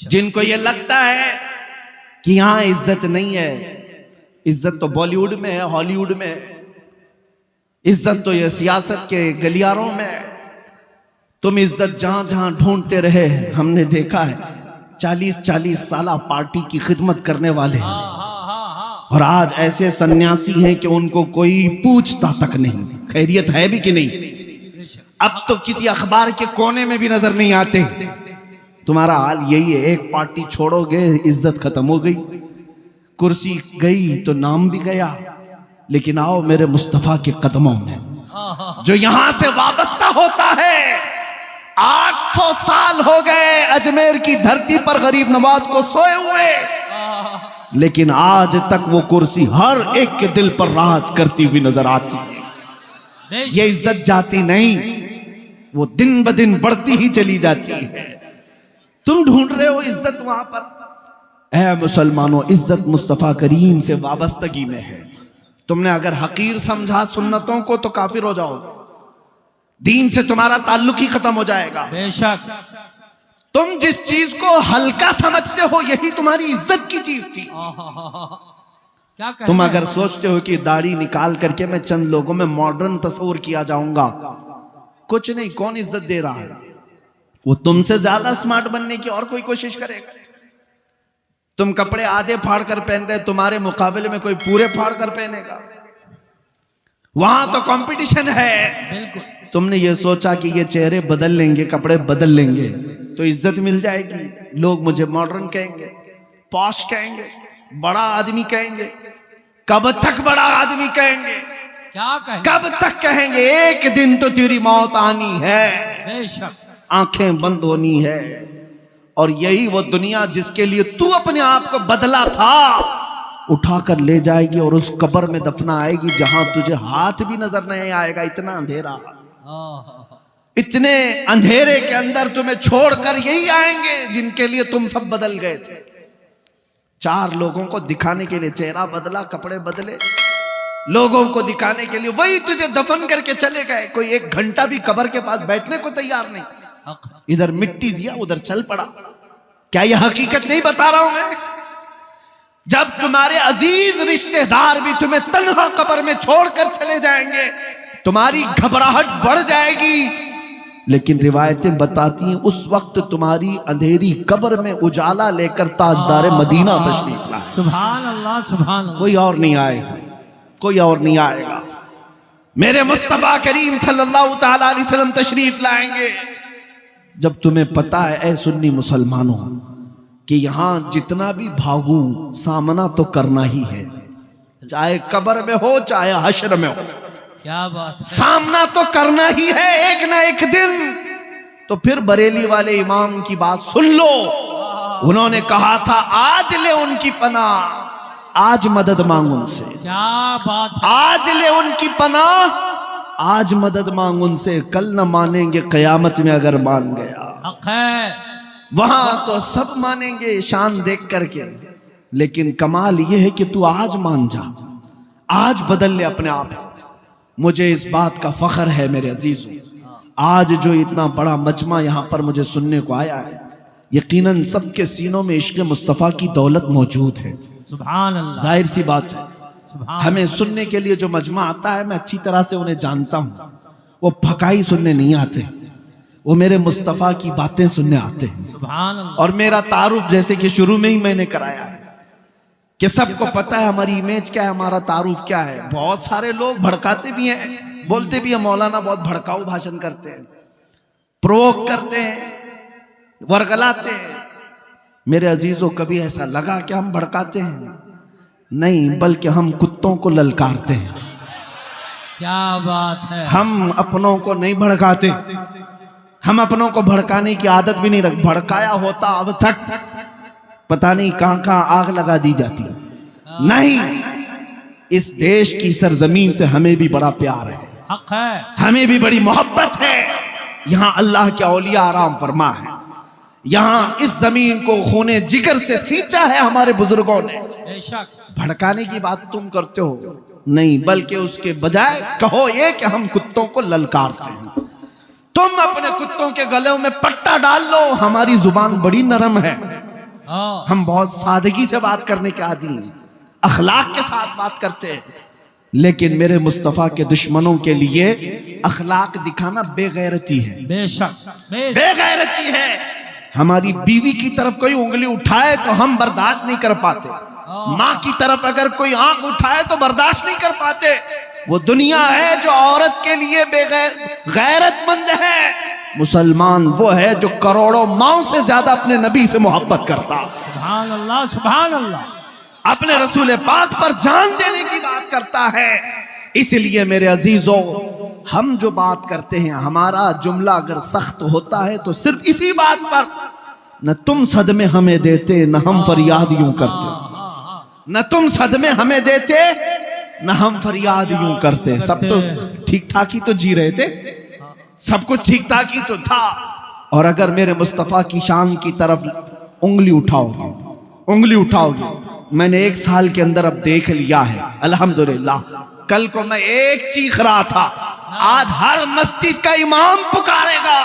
जिनको ये लगता है कि यहां इज्जत नहीं है, इज्जत तो बॉलीवुड में है, हॉलीवुड में है, इज्जत तो ये सियासत के गलियारों में है। तुम इज्जत जहां जहां ढूंढते रहे, हमने देखा है 40-40 साल पार्टी की खिदमत करने वाले हैं, और आज ऐसे सन्यासी हैं कि उनको कोई पूछता तक नहीं खैरियत है भी कि नहीं। अब तो किसी अखबार के कोने में भी नजर नहीं आते। तुम्हारा हाल यही है, एक पार्टी छोड़ोगे इज्जत खत्म हो गई, कुर्सी गई तो नाम भी गया। लेकिन आओ मेरे मुस्तफा के कदमों में जो यहां से वाबस्ता होता है। 800 साल हो गए अजमेर की धरती पर गरीब नवाज को सोए हुए, लेकिन आज तक वो कुर्सी हर एक के दिल पर राज करती हुई नजर आती है। ये इज्जत जाती नहीं, वो दिन ब दिन बढ़ती ही चली जाती है। तुम ढूंढ रहे हो इज्जत वहां पर। ऐ मुसलमानों, इज्जत मुस्तफा करीम से वाबस्तगी में है। तुमने अगर हकीर समझा सुन्नतों को तो काफिर हो जाओगे, दीन से तुम्हारा ताल्लुक ही खत्म हो जाएगा। बेशक। तुम जिस चीज को हल्का समझते हो यही तुम्हारी इज्जत की चीज थी। क्या कहना तुम है? अगर सोचते हो कि दाढ़ी निकाल करके मैं चंद लोगों में मॉडर्न तस्वीर किया जाऊंगा, कुछ नहीं। कौन इज्जत दे रहा है? वो तुमसे ज्यादा स्मार्ट बनने की और कोई कोशिश करेगा। तुम कपड़े आधे फाड़ कर पहन रहे, तुम्हारे मुकाबले में कोई पूरे फाड़ कर पहनेगा। वहां तो कंपटीशन है। बिल्कुल। तुमने ये सोचा कि ये चेहरे बदल लेंगे, कपड़े बदल लेंगे तो इज्जत मिल जाएगी, लोग मुझे मॉडर्न कहेंगे, पॉश कहेंगे, बड़ा आदमी कहेंगे। कब तक बड़ा आदमी कहेंगे? क्या कहें? कब तक कहेंगे? एक दिन तो तेरी मौत आनी है, बेशक। आंखें बंद होनी है। और यही वो दुनिया जिसके लिए तू अपने आप को बदला था उठाकर ले जाएगी और उस कब्र में दफना आएगी जहां तुझे हाथ भी नजर नहीं आएगा। इतना अंधेरा, इतने अंधेरे के अंदर तुम्हें छोड़कर यही आएंगे जिनके लिए तुम सब बदल गए थे। 4 लोगों को दिखाने के लिए चेहरा बदला, कपड़े बदले, लोगों को दिखाने के लिए वही तुझे दफन करके चले गए। कोई 1 घंटा भी कब्र के पास बैठने को तैयार नहीं। इधर मिट्टी दिया, उधर चल पड़ा। क्या यह हकीकत नहीं बता रहा हूं मैं? जब तुम्हारे अजीज रिश्तेदार भी तुम्हें तन्हा कब्र में छोड़कर चले जाएंगे, तुम्हारी घबराहट बढ़ जाएगी। लेकिन रिवायतें बताती हैं उस वक्त तुम्हारी अंधेरी कब्र में उजाला लेकर ताजदार मदीना तशरीफ लाए। सुभान अल्लाह, सुभान अल्लाह। कोई और नहीं आएगा, कोई और नहीं आएगा। मेरे मुस्तफा करीम सल्लल्लाहु तआला अलैहि वसल्लम तशरीफ लाएंगे। जब तुम्हें पता है ऐ सुन्नी मुसलमानों कि यहां जितना भी भागू सामना तो करना ही है, चाहे कब्र में हो चाहे हश्र में हो। क्या बात है। सामना तो करना ही है एक ना एक दिन। तो फिर बरेली वाले इमाम की बात सुन लो। उन्होंने कहा था आज ले उनकी पनाह, आज मदद मांग उनसे। क्या बात है। आज ले उनकी पनाह, आज मदद मांग उनसे। कल न मानेंगे कयामत में अगर मान गया। हक है। वहां तो सब मानेंगे शान देख करके, लेकिन कमाल यह है कि तू आज मान जा, आज बदल ले अपने आप। मुझे इस बात का फख्र है मेरे अजीजों, आज जो इतना बड़ा मजमा यहाँ पर मुझे सुनने को आया है, यकीनन सबके सीनों में इश्क मुस्तफ़ा की दौलत मौजूद है। सुभान अल्लाह। जाहिर सी बात है, सुभान हमें सुनने के लिए जो मजमा आता है मैं अच्छी तरह से उन्हें जानता हूँ। वो फकाई सुनने नहीं आते, वो मेरे मुस्तफ़ा की बातें सुनने आते हैं। सुभान अल्लाह। और मेरा तारुफ जैसे कि शुरू में ही मैंने कराया है कि सबको पता है हमारी इमेज क्या है, हमारा तारुफ क्या है। बहुत सारे लोग भड़काते भी हैं, बोलते भी हैं मौलाना बहुत भड़काऊ भाषण करते हैं, प्रोवोक करते हैं, वर्गलाते हैं। मेरे अजीजों, कभी ऐसा लगा कि हम भड़काते हैं? नहीं, बल्कि हम कुत्तों को ललकारते हैं। क्या बात है। हम अपनों को नहीं भड़काते, हम अपनों को भड़काने की आदत भी नहीं रख। भड़काया होता अब तक पता नहीं कहां कहां आग लगा दी जाती। नहीं, इस देश की सरजमीन से हमें भी बड़ा प्यार है, हक है। हमें हमें भी बड़ी मोहब्बत है। यहाँ अल्लाह के औलिया आराम फरमा है, यहाँ इस जमीन को खूने जिगर से सींचा है हमारे बुजुर्गों ने। बेशक। भड़काने की बात तुम करते हो, नहीं, बल्कि उसके बजाय कहो ये कि हम कुत्तों को ललकारते हैं। तुम अपने कुत्तों के गले में पट्टा डाल लो। हमारी जुबान बड़ी नरम है, हम बहुत सादगी से बात करने के आदी हैं, अखलाक के साथ बात करते हैं। लेकिन मेरे मुस्तफ़ा के दुश्मनों के लिए अखलाक दिखाना बेगैरती है। बेशक। बेगैरती है। हमारी बीवी की तरफ कोई उंगली उठाए तो हम बर्दाश्त नहीं कर पाते, माँ की तरफ अगर कोई आंख उठाए तो बर्दाश्त नहीं कर पाते। वो दुनिया है जो औरत के लिए गैरतमंद है। मुसलमान वो है जो करोड़ों माओं से ज्यादा अपने नबी से मोहब्बत करता, सुभान अल्लाह, सुभान अल्लाह, अपने रसूल पाक पर जान देने की बात करता है। इसलिए मेरे अजीजों, हम जो बात करते हैं, हमारा जुमला अगर सख्त होता है तो सिर्फ इसी बात पर, न तुम सदमे हमें देते न हम फरियाद यूं करते, न तुम सदमे हमें देते न हम फरियाद यूं करते। सब तो ठीक ठाक ही तो जी रहे थे, सब कुछ ठीक ठाक ही तो था। और अगर मेरे मुस्तफ़ा की शान की तरफ उंगली उठाओगे, मैंने 1 साल के अंदर अब देख लिया है अल्हम्दुलिल्लाह। कल को मैं एक चीख रहा था, आज हर मस्जिद का इमाम पुकारेगा।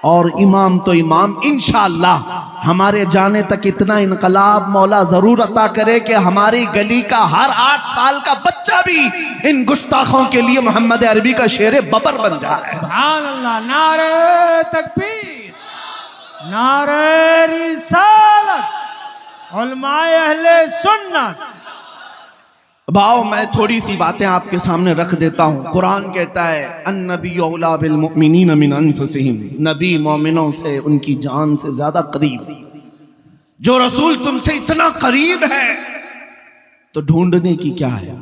और इमाम तो इमाम, इंशाअल्लाह हमारे जाने तक इतना इनकलाब मौला जरूर अता करे कि हमारी गली का हर 8 साल का बच्चा भी इन गुस्ताखों के लिए मोहम्मद अरबी का शेर बबर बन जाए। सुभान अल्लाह। नारे तकबीर, नारे रिसालत, उलमाए अहले सुन्नत। भाव, मैं थोड़ी सी बातें आपके सामने रख देता हूँ। कुरान कहता है अन्नबी औला बिल मुमिनीन मिन अनफुसिहिम, नबी मोमिनों से उनकी जान से ज्यादा करीब। जो रसूल तुमसे इतना करीब है तो ढूंढने की क्या है,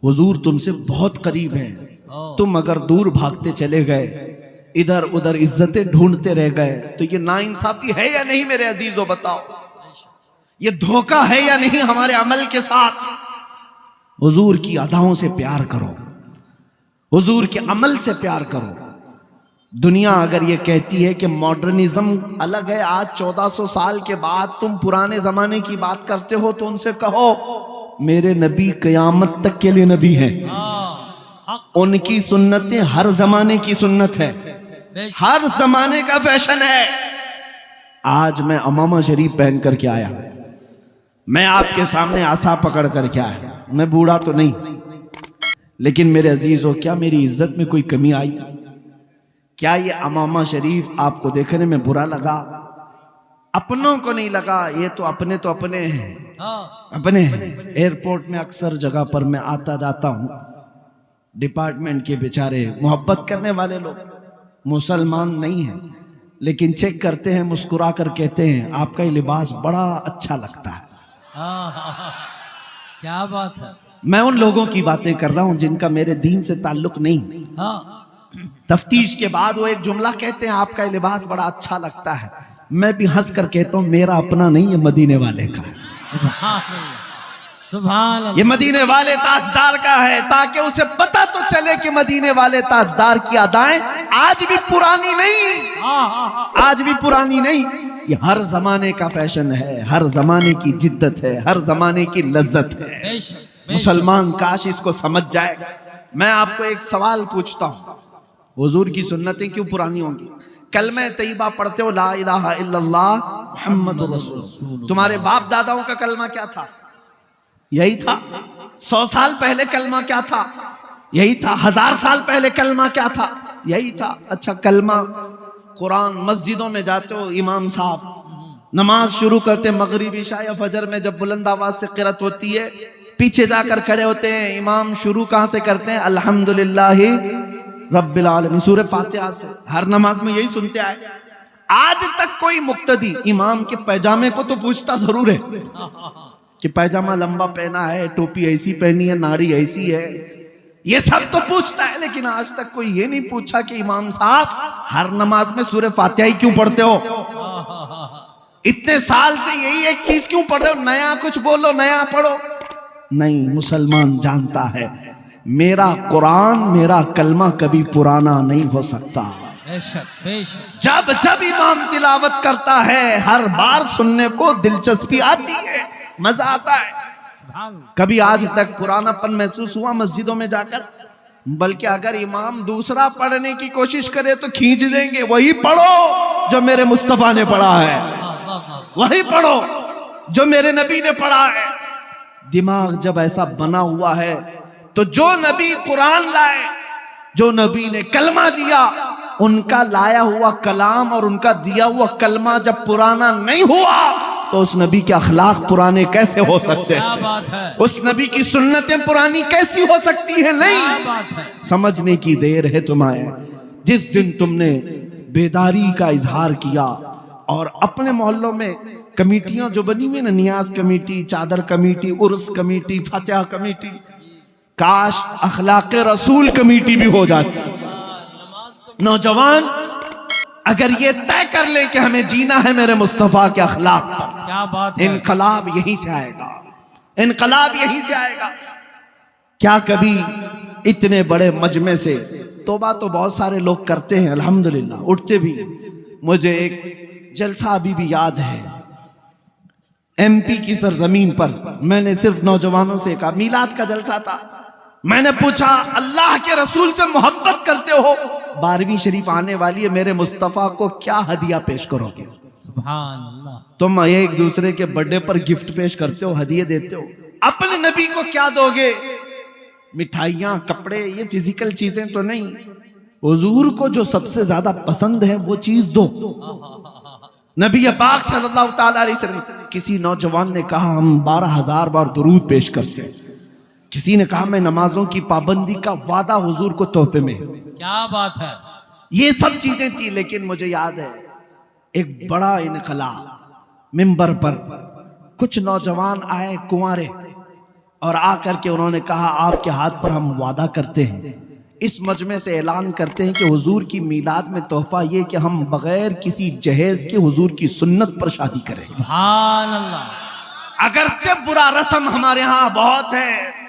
हुजूर तुमसे बहुत करीब है। तुम अगर दूर भागते चले गए, इधर उधर इज्जतें ढूंढते रह गए, तो ये नाइंसाफी है या नहीं मेरे अजीजों? बताओ, ये धोखा है या नहीं हमारे अमल के साथ? हुजूर की अदाओं से प्यार करो, हुजूर के अमल से प्यार करो। दुनिया अगर ये कहती है कि मॉडर्निज्म अलग है, आज 1400 साल के बाद तुम पुराने जमाने की बात करते हो, तो उनसे कहो मेरे नबी कयामत तक के लिए नबी हैं। उनकी सुन्नतें हर जमाने की सुन्नत है, हर जमाने का फैशन है। आज मैं अमामा शरीफ पहन करके आया, मैं आपके सामने आसा पकड़ करके आया। मैं बूढ़ा तो नहीं, लेकिन मेरे अजीजों, क्या मेरी इज्जत में कोई कमी आई? क्या ये अमामा शरीफ आपको देखने में बुरा लगा? अपनों को नहीं लगा, ये तो अपने हैं, अपने हैं। एयरपोर्ट में अक्सर जगह पर मैं आता जाता हूँ, डिपार्टमेंट के बेचारे मोहब्बत करने वाले लोग, मुसलमान नहीं हैं, लेकिन चेक करते हैं, मुस्कुरा कर कहते हैं आपका ये लिबास बड़ा अच्छा लगता है। क्या बात है। मैं उन लोगों की बातें कर रहा हूं जिनका मेरे दीन से ताल्लुक नहीं। हाँ, तफ्तीश के बाद वो एक जुमला कहते हैं, आपका ये लिबास बड़ा अच्छा लगता है। मैं भी हंस कर कहता हूं, मेरा अपना नहीं, ये मदीने वाले का है। सुभान अल्लाह, सुभान अल्लाह। ये मदीने वाले ताजदार का है, ताकि उसे पता तो चले कि मदीने वाले ताजदार की अदाएं आज भी पुरानी नहीं, हाँ, हाँ, हाँ। आज भी पुरानी नहीं। ये हर जमाने का फैशन है, हर जमाने की जिद्दत है, हर जमाने की लज्जत है। बेशक, बेशक। मुसलमान काश इसको समझ जाए। मैं आपको एक सवाल पूछता हूं, हुजूर की सुन्नतें क्यों पुरानी होंगी? कलमे तैयबा पढ़ते हो, ला इलाहा इल्लल्लाह मुहम्मदुर रसूलुल्लाह। तुम्हारे बाप दादाओं का कलमा क्या था? यही था। 100 साल पहले कलमा क्या था? यही था। 1000 साल पहले कलमा क्या था? यही था। अच्छा, कलमा कुरान मस्जिदों में जाते हो, इमाम साहब नमाज शुरू करते मगरिब इशा या फजर में, जब बुलंद आवाज से क़िरात होती है, पीछे जाकर खड़े होते हैं। इमाम शुरू कहां से करते हैं? अल्हम्दुलिल्लाहि रब्बिल आलमीन, सूरह फातिहा से। हर नमाज में यही सुनते आए। आज तक कोई मुक्तदी इमाम के पैजामे को तो पूछता जरूर है कि पैजामा लंबा पहना है, टोपी ऐसी पहनी है, नाड़ी ऐसी है, ये सब तो पूछता है। लेकिन आज तक कोई ये नहीं पूछा कि इमाम साहब हर नमाज में सूरह फातिहा ही क्यों पढ़ते हो? इतने साल से यही एक चीज क्यों पढ़ रहे हो? नया कुछ बोलो, नया पढ़ो। नहीं, मुसलमान जानता है मेरा कुरान, मेरा कलमा कभी पुराना नहीं हो सकता। बेशक, बेशक। जब जब इमाम तिलावत करता है, हर बार सुनने को दिलचस्पी आती है, मजा आता है। कभी आज तक पुरानापन महसूस हुआ मस्जिदों में जाकर? बल्कि अगर इमाम दूसरा पढ़ने की कोशिश करे तो खींच देंगे, वही पढ़ो जो मेरे मुस्तफा ने पढ़ा है, वही पढ़ो जो मेरे नबी ने पढ़ा है। दिमाग जब ऐसा बना हुआ है तो जो नबी कुरान लाए, जो नबी ने कलमा दिया, उनका लाया हुआ कलाम और उनका दिया हुआ कलमा जब पुराना नहीं हुआ तो उस नबी के अखलाक पुराने कैसे हो सकते हैं? बात है। उस नबी की सुन्नतें पुरानी कैसी हो सकती हैं? नहीं, बात है। समझने की देर है तुम्हें। जिस दिन तुमने बेदारी का इजहार किया और अपने मोहल्लों में कमेटियां जो बनी हुई ना, नियाज कमेटी, चादर कमेटी, उर्स कमेटी, फातिहा कमेटी, काश अखलाक रसूल कमेटी भी हो जाती। नौजवान अगर ये तय कर ले कि हमें जीना है मेरे मुस्तफा के अखलाक पर, क्या बात है। इनकलाब यहीं से आएगा, इनकलाब यहीं से आएगा। क्या कभी इतने बड़े मजमे से तौबा तो बहुत सारे लोग करते हैं, अल्हम्दुलिल्लाह, उठते भी। मुझे एक जलसा अभी भी याद है, एमपी की सरजमीन पर मैंने सिर्फ नौजवानों से कहा, मीलाद का जलसा था। मैंने पूछा, अल्लाह के रसूल से मोहब्बत करते हो, 12वीं शरीफ आने वाली है, मेरे मुस्तफा को क्या हदिया पेश करोगे? सुभान अल्लाह। तुम एक दूसरे के बर्थडे पर गिफ्ट पेश करते हो, हदिये देते हो, अपने नबी को क्या दोगे? मिठाइयां, कपड़े, ये फिजिकल चीजें तो नहीं। हुजूर को जो सबसे ज्यादा पसंद है वो चीज दो। नबी पाक सल्लल्लाहु ताला अलैहि वसल्लम। किसी नौजवान ने कहा हम 12,000 बार दुरूद पेश करते हैं। किसी ने कहा मैं नमाजों की पाबंदी का वादा हुजूर को तोहफे में। क्या बात है। ये सब चीजें थी। लेकिन मुझे याद है एक बड़ा इनकलाब, मिंबर पर कुछ नौजवान आए कुंवारे और आकर के उन्होंने कहा आपके हाथ पर हम वादा करते हैं, इस मजमे से ऐलान करते हैं कि हुजूर की मीलाद में तोहफा ये कि हम बगैर किसी जहेज के हुजूर की सुन्नत पर शादी करें। सुभान अल्लाह। अगरचे बुरा रस्म हमारे यहाँ बहुत है,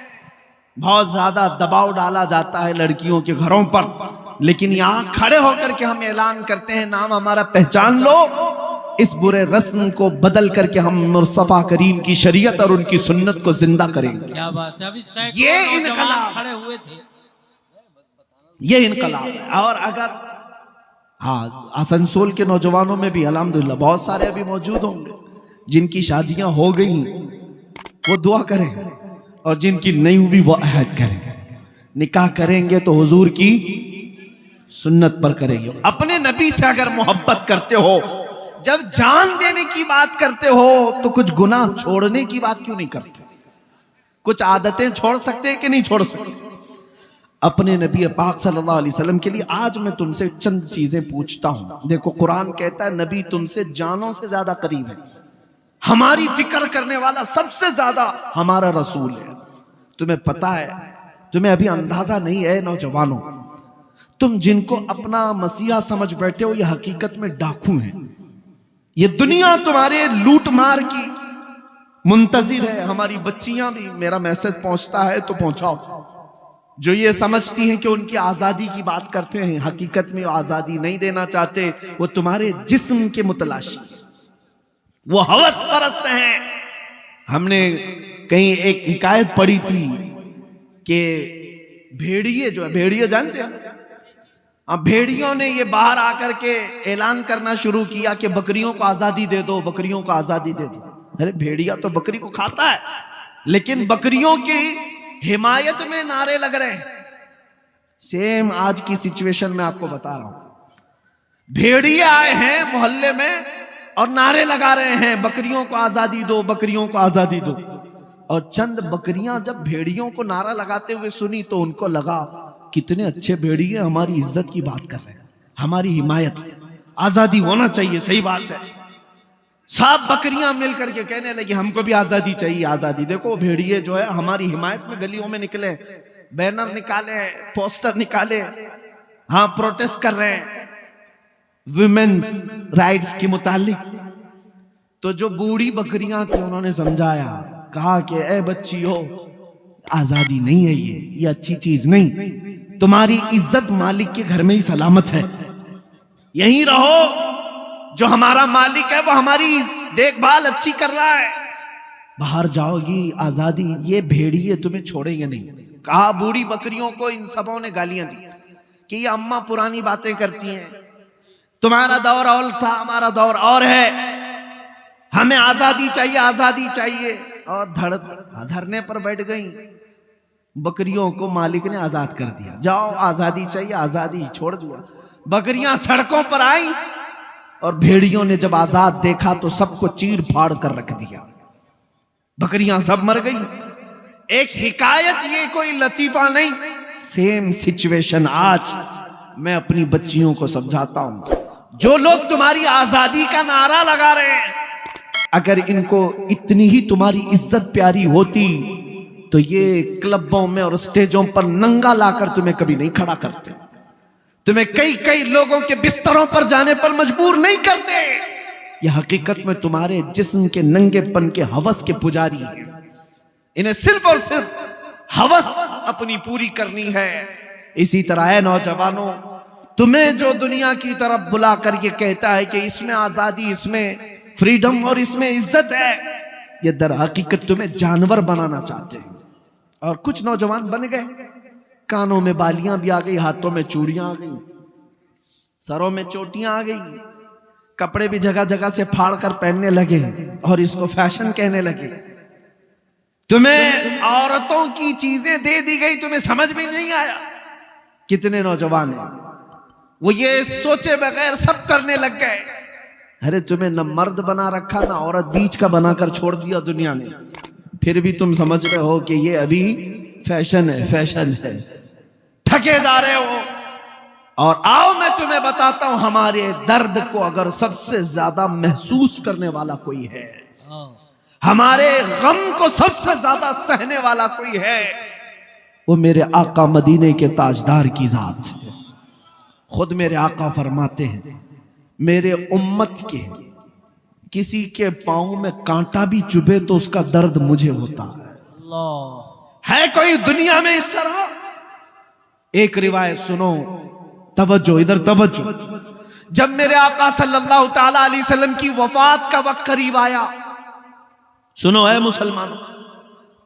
बहुत ज्यादा दबाव डाला जाता है लड़कियों के घरों पर, लेकिन यहाँ खड़े होकर के हम ऐलान करते हैं नाम हमारा पहचान लो, इस बुरे रस्म को बदल करके हम मुस्तफा करीम की शरीयत और उनकी सुन्नत को जिंदा करेंगे। क्या बात है। अभी ये इनकलाब खड़े हुए थे, ये इनकलाब है। और अगर हाँ, आसनसोल के नौजवानों में भी अल्हम्दुलिल्लाह बहुत सारे अभी मौजूद होंगे जिनकी शादियां हो गई, वो दुआ करें, और जिनकी नहीं हुई वो अहद करें। निकाह करेंगे तो हुजूर की सुन्नत पर करेंगे। अपने नबी से अगर मोहब्बत करते हो, जब जान देने की बात करते हो, तो कुछ गुनाह छोड़ने की बात क्यों नहीं करते? कुछ आदतें छोड़ सकते हैं कि नहीं छोड़ सकते? अपने नबी पाक सल्लल्लाहु अलैहि वसल्लम के लिए आज मैं तुमसे चंद चीजें पूछता हूं। देखो कुरान कहता है नबी तुमसे जानों से ज्यादा करीब है, हमारी फिक्र करने वाला सबसे ज्यादा हमारा रसूल है। तुम्हें पता है, तुम्हें अभी अंदाजा नहीं है नौजवानों, तुम जिनको अपना मसीहा समझ बैठे हो ये हकीकत में डाकू हैं। ये दुनिया तुम्हारे लूट मार की मुंतजिर है। हमारी बच्चियां भी, मेरा मैसेज पहुंचता है तो पहुंचाओ, जो ये समझती हैं कि उनकी आजादी की बात करते हैं, हकीकत में वो आजादी नहीं देना चाहते, वो तुम्हारे जिस्म के मुतलाशी, वो हवस परस्त हैं। हमने कहीं एक हिकायत पढ़ी थी कि भेड़िए जो है, भेड़िए जानते हैं, अब भेड़ियों ने ये बाहर आकर के ऐलान करना शुरू किया कि बकरियों को आजादी दे दो, बकरियों को आजादी दे दो। अरे भेड़िया तो बकरी को खाता है, लेकिन बकरियों की हिमायत में नारे लग रहे हैं। सेम आज की सिचुएशन में आपको बता रहा हूं, भेड़िए आए हैं मोहल्ले में और नारे लगा रहे हैं बकरियों को आजादी दो, बकरियों को आजादी दो। और चंद बकरियां जब भेड़ियों को नारा लगाते हुए सुनी तो उनको लगा कितने अच्छे भेड़िए हमारी इज्जत की बात कर रहे हैं, हमारी हिमायत, आजादी होना चाहिए, सही बात है। सब बकरियां मिलकर के कहने लगी हमको भी आजादी चाहिए, आजादी। देखो भेड़िए जो है हमारी हिमायत में गलियों में निकले, बैनर निकाले, पोस्टर निकाले, हाँ प्रोटेस्ट कर रहे हैं वुमेन्स राइट्स के मुतालिक। तो जो बूढ़ी बकरियां थी उन्होंने समझाया, कहा कि ए बच्चियों, आजादी नहीं है ये अच्छी चीज नहीं, तुम्हारी इज्जत मालिक के घर में ही सलामत है, यहीं रहो, जो हमारा मालिक है वो हमारी देखभाल अच्छी कर रहा है, बाहर जाओगी आजादी, ये भेड़िए तुम्हें छोड़ेंगे नहीं। कहा बूढ़ी बकरियों को इन सबों ने गालियां दी कि ये अम्मा पुरानी बातें करती हैं, तुम्हारा दौर और था, हमारा दौर और है, हमें आजादी चाहिए, आजादी चाहिए। और धरने पर बैठ गई। बकरियों को मालिक ने आजाद कर दिया, जाओ आजादी चाहिए, आजादी छोड़ दिया। बकरियां सड़कों पर आई और भेड़ियों ने जब आजाद देखा तो सबको चीर फाड़ कर रख दिया, बकरियां सब मर गई। एक हिकायत, ये कोई लतीफा नहीं, सेम सिचुएशन आज मैं अपनी बच्चियों को समझाता हूं। जो लोग तुम्हारी आजादी का नारा लगा रहे हैं, अगर इनको इतनी ही तुम्हारी इज्जत प्यारी होती तो ये क्लबों में और स्टेजों पर नंगा लाकर तुम्हें कभी नहीं खड़ा करते, तुम्हें कई कई लोगों के बिस्तरों पर जाने पर मजबूर नहीं करते। ये हकीकत में तुम्हारे जिस्म के नंगेपन के हवस के पुजारी हैं। इन्हें सिर्फ और सिर्फ हवस अपनी पूरी करनी है। इसी तरह है नौजवानों, तुम्हें जो दुनिया की तरफ बुला कर ये कहता है कि इसमें आजादी, इसमें फ्रीडम और इसमें इज्जत है, ये दर हकीकत तुम्हें जानवर बनाना चाहते हैं। और कुछ नौजवान बन गए, कानों में बालियां भी आ गई, हाथों में चूड़ियां आ गई, सरों में चोटियां आ गई, कपड़े भी जगह जगह से फाड़ कर पहनने लगे और इसको फैशन कहने लगे। तुम्हें औरतों की चीजें दे दी गई, तुम्हें समझ में नहीं आया। कितने नौजवान हैं वो ये सोचे बगैर सब करने लग गए। अरे तुम्हें न मर्द बना रखा, ना औरत, बीच का बनाकर छोड़ दिया दुनिया ने, फिर भी तुम समझ रहे हो कि ये अभी फैशन है, फैशन है, ठगे जा रहे हो। और आओ मैं तुम्हें बताता हूं, हमारे दर्द को अगर सबसे ज्यादा महसूस करने वाला कोई है, हमारे गम को सबसे ज्यादा सहने वाला कोई है, वो मेरे आका मदीने के ताजदार की जात है। खुद मेरे आका फरमाते हैं, मेरे उम्मत के किसी के पांव में कांटा भी चुभे तो उसका दर्द मुझे होता है। अल्लाह है कोई दुनिया में इस तरह? एक रिवायत सुनो, तवज्जो, इधर तवज्जो। जब मेरे आका सल्लल्लाहु ताला अलैहि वसल्लम की वफात का वक्त करीब आया, सुनो है मुसलमानों,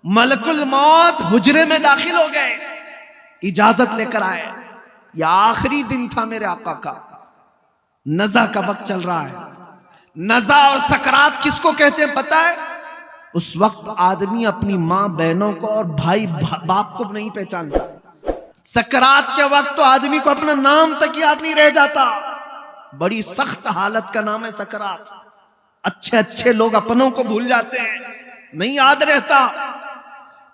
मलकुल मौत हुजरे में दाखिल हो गए, इजाजत लेकर आए। यह आखिरी दिन था मेरे आका का, नज़ा का वक्त चल रहा है। नज़ा और सकरात किसको कहते हैं पता है? उस वक्त आदमी अपनी माँ बहनों को और भाई बाप को नहीं पहचानता। सकरात के वक्त तो आदमी को अपना नाम तक याद नहीं रह जाता। बड़ी सख्त हालत का नाम है सकरात। अच्छे अच्छे लोग अपनों को भूल जाते हैं, नहीं याद रहता।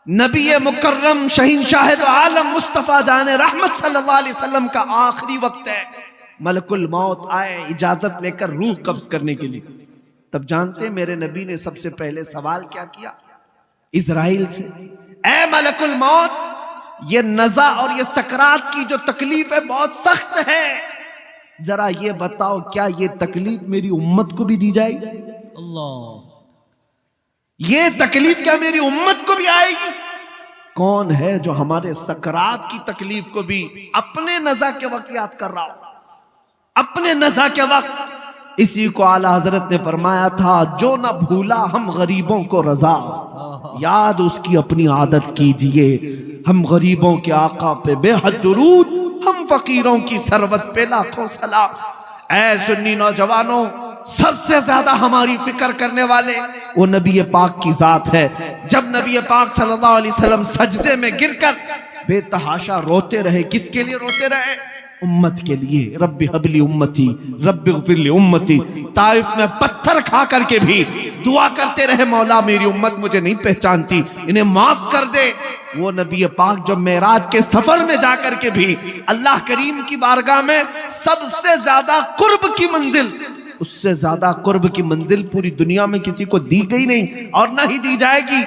नबी मुकर्रम शहींशाह दो आलम मुस्तफा जाने रहमत सल्लल्लाहु अलैहि वसल्लम का आखिरी वक्त है। मलकुल मौत आए इजाजत लेकर रूह कब्ज करने के लिए। तब जानते हैं मेरे नबी ने सबसे पहले सवाल क्या किया? इजराइल से, ऐ मलकुल मौत, ये नज़ा और ये सकरात की जो तकलीफ है बहुत सख्त है, जरा ये बताओ क्या ये तकलीफ मेरी उम्मत को भी दी जाएगी? अल्लाह, ये तकलीफ क्या मेरी उम्मत को भी आएगी? कौन है जो हमारे सकरात की तकलीफ को भी अपने नज़ा के वक्त याद कर रहा हो? अपने नज़ा के वक्त इसी को आला हजरत ने फरमाया था, जो ना भूला हम गरीबों को रजा, याद उसकी अपनी आदत कीजिए। हम गरीबों के आका पे बेहद दुरूद, हम फकीरों की सरवत पे लाखों सलाम। ऐ सुन्नी नौजवानों, सबसे ज्यादा हमारी फिक्र करने वाले वो नबी पाक की जात है। जब नबी पाक सल्लल्लाहु अलैहि वसल्लम सजदे में गिरकर बेतहाशा रोते रहे, किसके लिए रोते रहे? उम्मत के लिए। रब्बी हबली उम्मती, रब्बी ग़फिरली उम्मती। ताइफ में पत्थर खा करके भी दुआ करते रहे, मौला मेरी उम्मत मुझे नहीं पहचानती, इन्हें माफ कर दे। वो नबी पाक जो मेराज के सफर में जाकर के भी अल्लाह करीम की बारगाह में सबसे ज्यादा कुर्ब की मंजिल, उससे ज्यादा कुर्ब की मंजिल पूरी दुनिया में किसी को दी गई नहीं और ना ही दी जाएगी।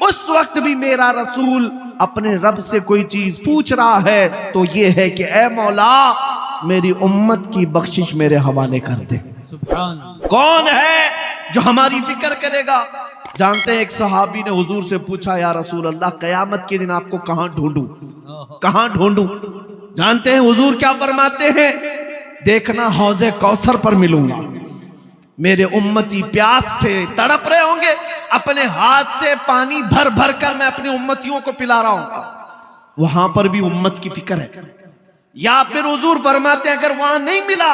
उस वक्त भी मेरा रसूल अपने रब से कोई चीज पूछ रहा है तो ये है कि ऐ मौला मेरी उम्मत की बख्शिश मेरे हवाले कर दे। सुभान। कौन है जो हमारी फिक्र करेगा? जानते हैं एक सहाबी ने हुजूर से पूछा, या रसूल अल्लाह क़यामत के दिन आपको कहां ढूंढूं, कहां ढूंढूं? जानते हैं हुजूर क्या फरमाते हैं? देखना हौज़े कौसर पर मिलूंगा। मेरे उम्मती प्यास से तड़प रहे होंगे, अपने हाथ से पानी भर भर कर मैं अपनी उम्मतियों को पिला रहा हूं। वहां पर भी उम्मत की फिक्र है। या फिर हुजूर फरमाते हैं अगर वहां नहीं मिला,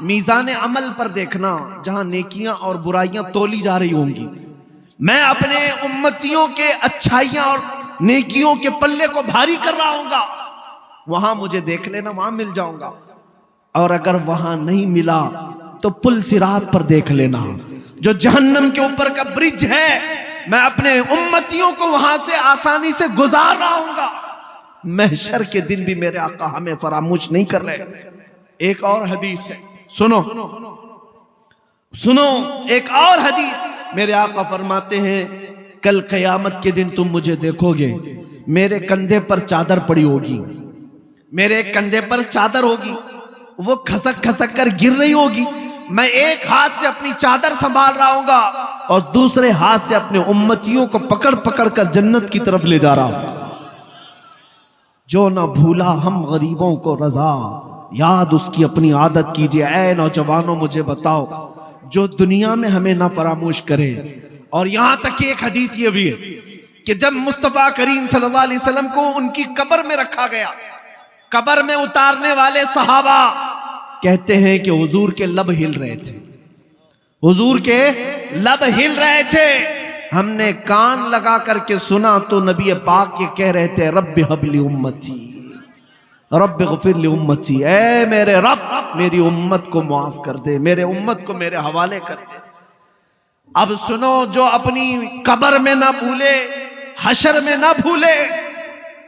मीज़ान अमल पर देखना, जहां नेकियां और बुराइयां तोली जा रही होंगी, मैं अपने उम्मतियों के अच्छाइयां और नेकियों के पल्ले को भारी कर रहा हूंगा। वहां मुझे देख लेना, वहां मिल जाऊंगा। और अगर वहां नहीं मिला तो पुल सिरात पर देख लेना, जो जहन्नम के ऊपर का ब्रिज है, मैं अपने उम्मतियों को वहां से आसानी से गुजार रहा हूंगा। महशर के दिन भी मेरे आका हमें फरामोश नहीं कर रहे। एक और हदीस है, सुनो सुनो, एक और हदीस, मेरे आका फरमाते हैं कल क़यामत के दिन तुम मुझे देखोगे, मेरे कंधे पर चादर पड़ी होगी, मेरे कंधे पर चादर होगी, वो खसक खसक कर गिर रही होगी। मैं एक हाथ से अपनी चादर संभाल रहा हूंगा और दूसरे हाथ से अपने उम्मतियों को पकड़ पकड़ कर जन्नत की तरफ ले जा रहा हूं। जो ना भूला हम गरीबों को रजा, याद उसकी अपनी आदत कीजिए। ऐ नौजवानों मुझे बताओ, जो दुनिया में हमें ना फरामोश करे। और यहां तक कि एक हदीस ये भी है कि जब मुस्तफा करीम सल्लल्लाहु अलैहि वसल्लम को उनकी कब्र में रखा गया, कब्र में उतारने वाले सहाबा कहते हैं कि हुजूर के लब हिल रहे थे, हुजूर के लब हिल रहे थे। हमने कान लगा करके सुना तो नबी पाक ये कह रहे थे, रब्बी हबली उम्मती, रब्बी ग़फिरली उम्मती, ऐ मेरे रब मेरी उम्मत को माफ कर दे, मेरे उम्मत को मेरे हवाले कर दे। अब सुनो, जो अपनी कब्र में ना भूले, हशर में ना भूले।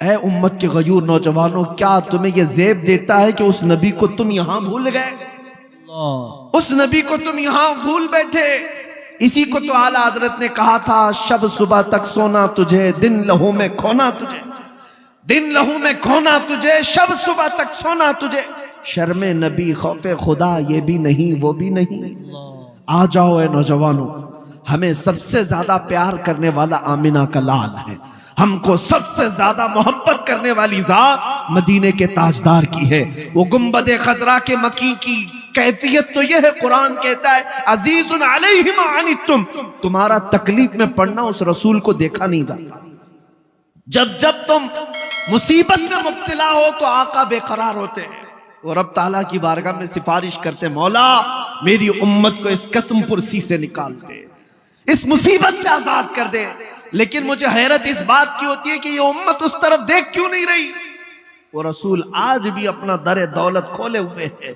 ऐ उम्मत के गयूर नौजवानों, क्या तुम्हें यह ज़ेब देता है कि उस नबी को तुम यहां भूल गए, उस नबी को तुम यहां भूल बैठे? इसी को तो आला हजरत ने कहा था, शब सुबह तक सोना तुझे, दिन लहू में खोना तुझे, दिन लहू में खोना तुझे, शब सुबह तक सोना तुझे। शर्मे नबी खौफे खुदा ये भी नहीं वो भी नहीं। आ जाओ ऐ नौजवानों, हमें सबसे ज्यादा प्यार करने वाला आमिना का लाल है, हमको सबसे ज्यादा मोहब्बत करने वाली जात मदीने के ताजदार की है। वो गुंबदे खजरा के मकी की कैफियत तो यह है, कुरान कहता है अजीजुन अलैहि मा अनितुम, तुम्हारा तकलीफ में पड़ना उस रसूल को देखा नहीं जाता। जब जब तुम मुसीबत में मुब्तला हो तो आका बेकरार होते हैं, वो रब ताला की बारगाह में सिफारिश करते, मौला मेरी उम्मत को इस कसम पुरसी से निकाल दे, इस मुसीबत से आजाद कर दे। लेकिन मुझे हैरत इस बात की होती है कि ये उम्मत उस तरफ देख क्यों नहीं रही? वो रसूल आज भी अपना दर दौलत खोले हुए है,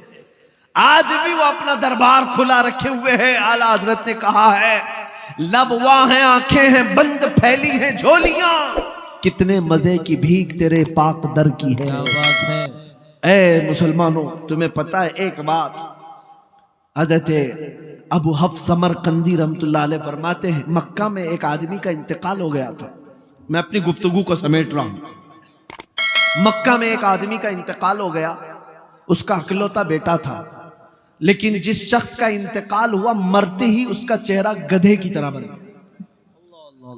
आज भी वो अपना दरबार खुला रखे हुए है। आला हजरत ने कहा है, लबवा है आंखें हैं बंद, फैली हैं झोलियां, कितने मजे की भीख तेरे पाक दर की है। क्या बात है। ऐ मुसलमानों, तुम्हें पता है एक बात, हजरत अबू हफ्स समरकंदी रहमतुल्लाह अलैह फरमाते हैं, मक्का में एक आदमी का इंतकाल हो गया था। मैं अपनी गुफ्तगू को समेट रहा हूं। मक्का में एक आदमी का इंतकाल हो गया, उसका इकलौता बेटा था, लेकिन जिस शख्स का इंतकाल हुआ मरते ही उसका चेहरा गधे की तरह बन गया,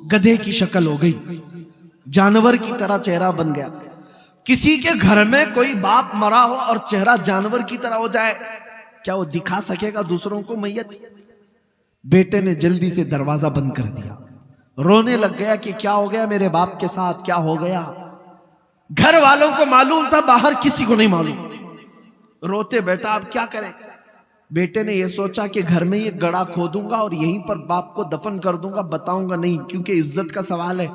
गधे की शक्ल हो गई, जानवर की तरह चेहरा बन गया। किसी के घर में कोई बाप मरा हो और चेहरा जानवर की तरह हो जाए, क्या वो दिखा सकेगा दूसरों को मैयत? बेटे ने जल्दी से दरवाजा बंद कर दिया, रोने लग गया कि क्या हो गया मेरे बाप के साथ, क्या हो गया। घर वालों को मालूम था, बाहर किसी को नहीं मालूम। रोते बेटा अब क्या करें। बेटे ने यह सोचा कि घर में ये गड़ा खोदूंगा और यहीं पर बाप को दफन कर दूंगा, बताऊंगा नहीं, क्योंकि इज्जत का सवाल है।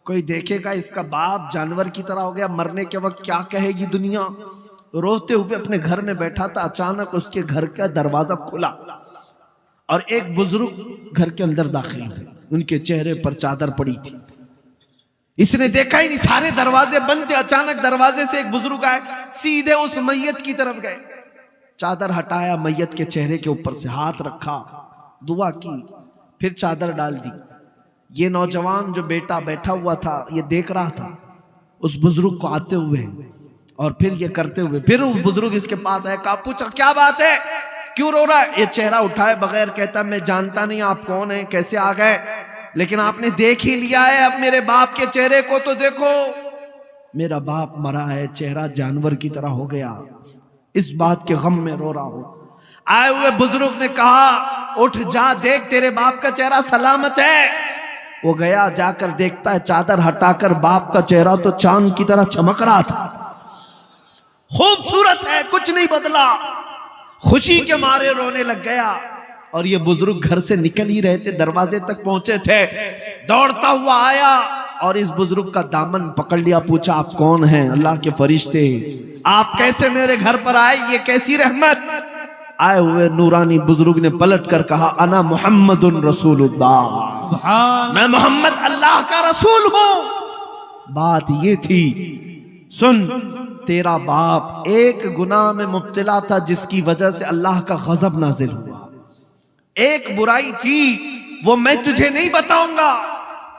कोई देखेगा इसका बाप जानवर की तरह हो गया, मरने के वक्त क्या कहेगी दुनिया। रोते हुए अपने घर में बैठा था, अचानक उसके घर का दरवाजा खुला और एक बुजुर्ग घर के अंदर दाखिल हुए। उनके चेहरे पर चादर पड़ी थी। इसने देखा ही नहीं, सारे दरवाजे बंद थे। अचानक दरवाजे से एक बुजुर्ग आए, सीधे उस मैयत की तरफ गए, चादर हटाया, मैयत के चेहरे के ऊपर से हाथ रखा, दुआ की, फिर चादर डाल दी। ये नौजवान जो बेटा बैठा हुआ था ये देख रहा था उस बुजुर्ग को आते हुए और फिर ये करते हुए। फिर उस बुजुर्ग इसके पास आया, कहा पूछा क्या बात है, क्यों रो रहा है। ये चेहरा उठाए बगैर कहता मैं जानता नहीं आप कौन है, कैसे आ गए, लेकिन आपने देख ही लिया है, अब मेरे बाप के चेहरे को तो देखो। मेरा बाप मरा है, चेहरा जानवर की तरह हो गया, इस बात के गम में रो रहा हूं। आए हुए बुजुर्ग ने कहा उठ जा, देख तेरे बाप का चेहरा सलामत है। वो गया, जाकर देखता है चादर हटाकर बाप का चेहरा तो चांद की तरह चमक रहा था, खूबसूरत है, कुछ नहीं बदला। खुशी के मारे रोने लग गया। और ये बुजुर्ग घर से निकल ही रहे थे, दरवाजे तक पहुंचे थे, दौड़ता हुआ आया और इस बुजुर्ग का दामन पकड़ लिया, पूछा आप कौन हैं। अल्लाह के फरिश्ते, आप कैसे मेरे घर पर आए, ये कैसी रहमत। आए हुए नूरानी बुजुर्ग ने पलट कर कहा अना मुहम्मदुन रसूलुल्लाह, मैं मोहम्मद अल्लाह का रसूल हूं। बात ये थी, सुन तेरा बाप एक गुनाह में मुब्तला था जिसकी वजह से अल्लाह का गजब नाजिल हुआ। एक बुराई थी, वो मैं तुझे नहीं बताऊंगा,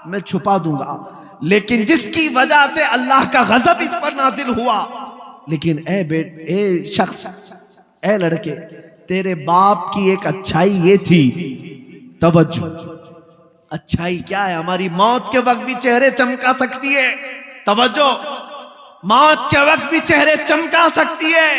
मैं छुपा दूंगा, लेकिन जिसकी वजह से अल्लाह का गजब इस पर नाजिल हुआ। लेकिन ए शख्स, ए लड़के, तेरे बाप की एक अच्छाई ये थी, तवज्जो। अच्छाई क्या है? हमारी मौत के वक्त भी चेहरे चमका सकती है। तवज्जो, मौत के वक्त भी चेहरे चमका सकती है।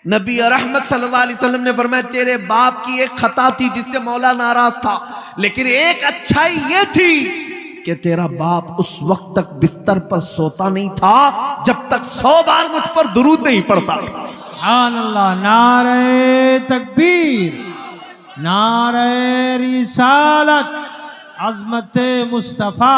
नबी रहमत सल्लल्लाहु अलैहि वसल्लम ने फरमाया तेरे बाप की एक खता थी जिससे मौला नाराज था, लेकिन एक अच्छाई ये थी कि तेरा बाप उस वक्त तक बिस्तर पर सोता नहीं था जब तक 100 बार मुझ पर दुरूद नहीं पड़ता था। सुभान अल्लाह, नारे तकबीर, नारे रिसालत, अज़मत मुस्तफा।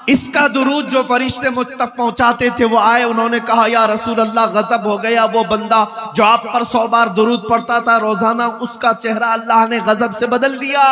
इसका दुरूद जो फरिश्ते मुझ तक पहुंचाते थे वो आए, उन्होंने कहा या रसूल अल्लाह गजब हो गया, वो बंदा जो आप पर 100 बार दुरूद पढ़ता था रोजाना, उसका चेहरा अल्लाह ने गजब से बदल दिया।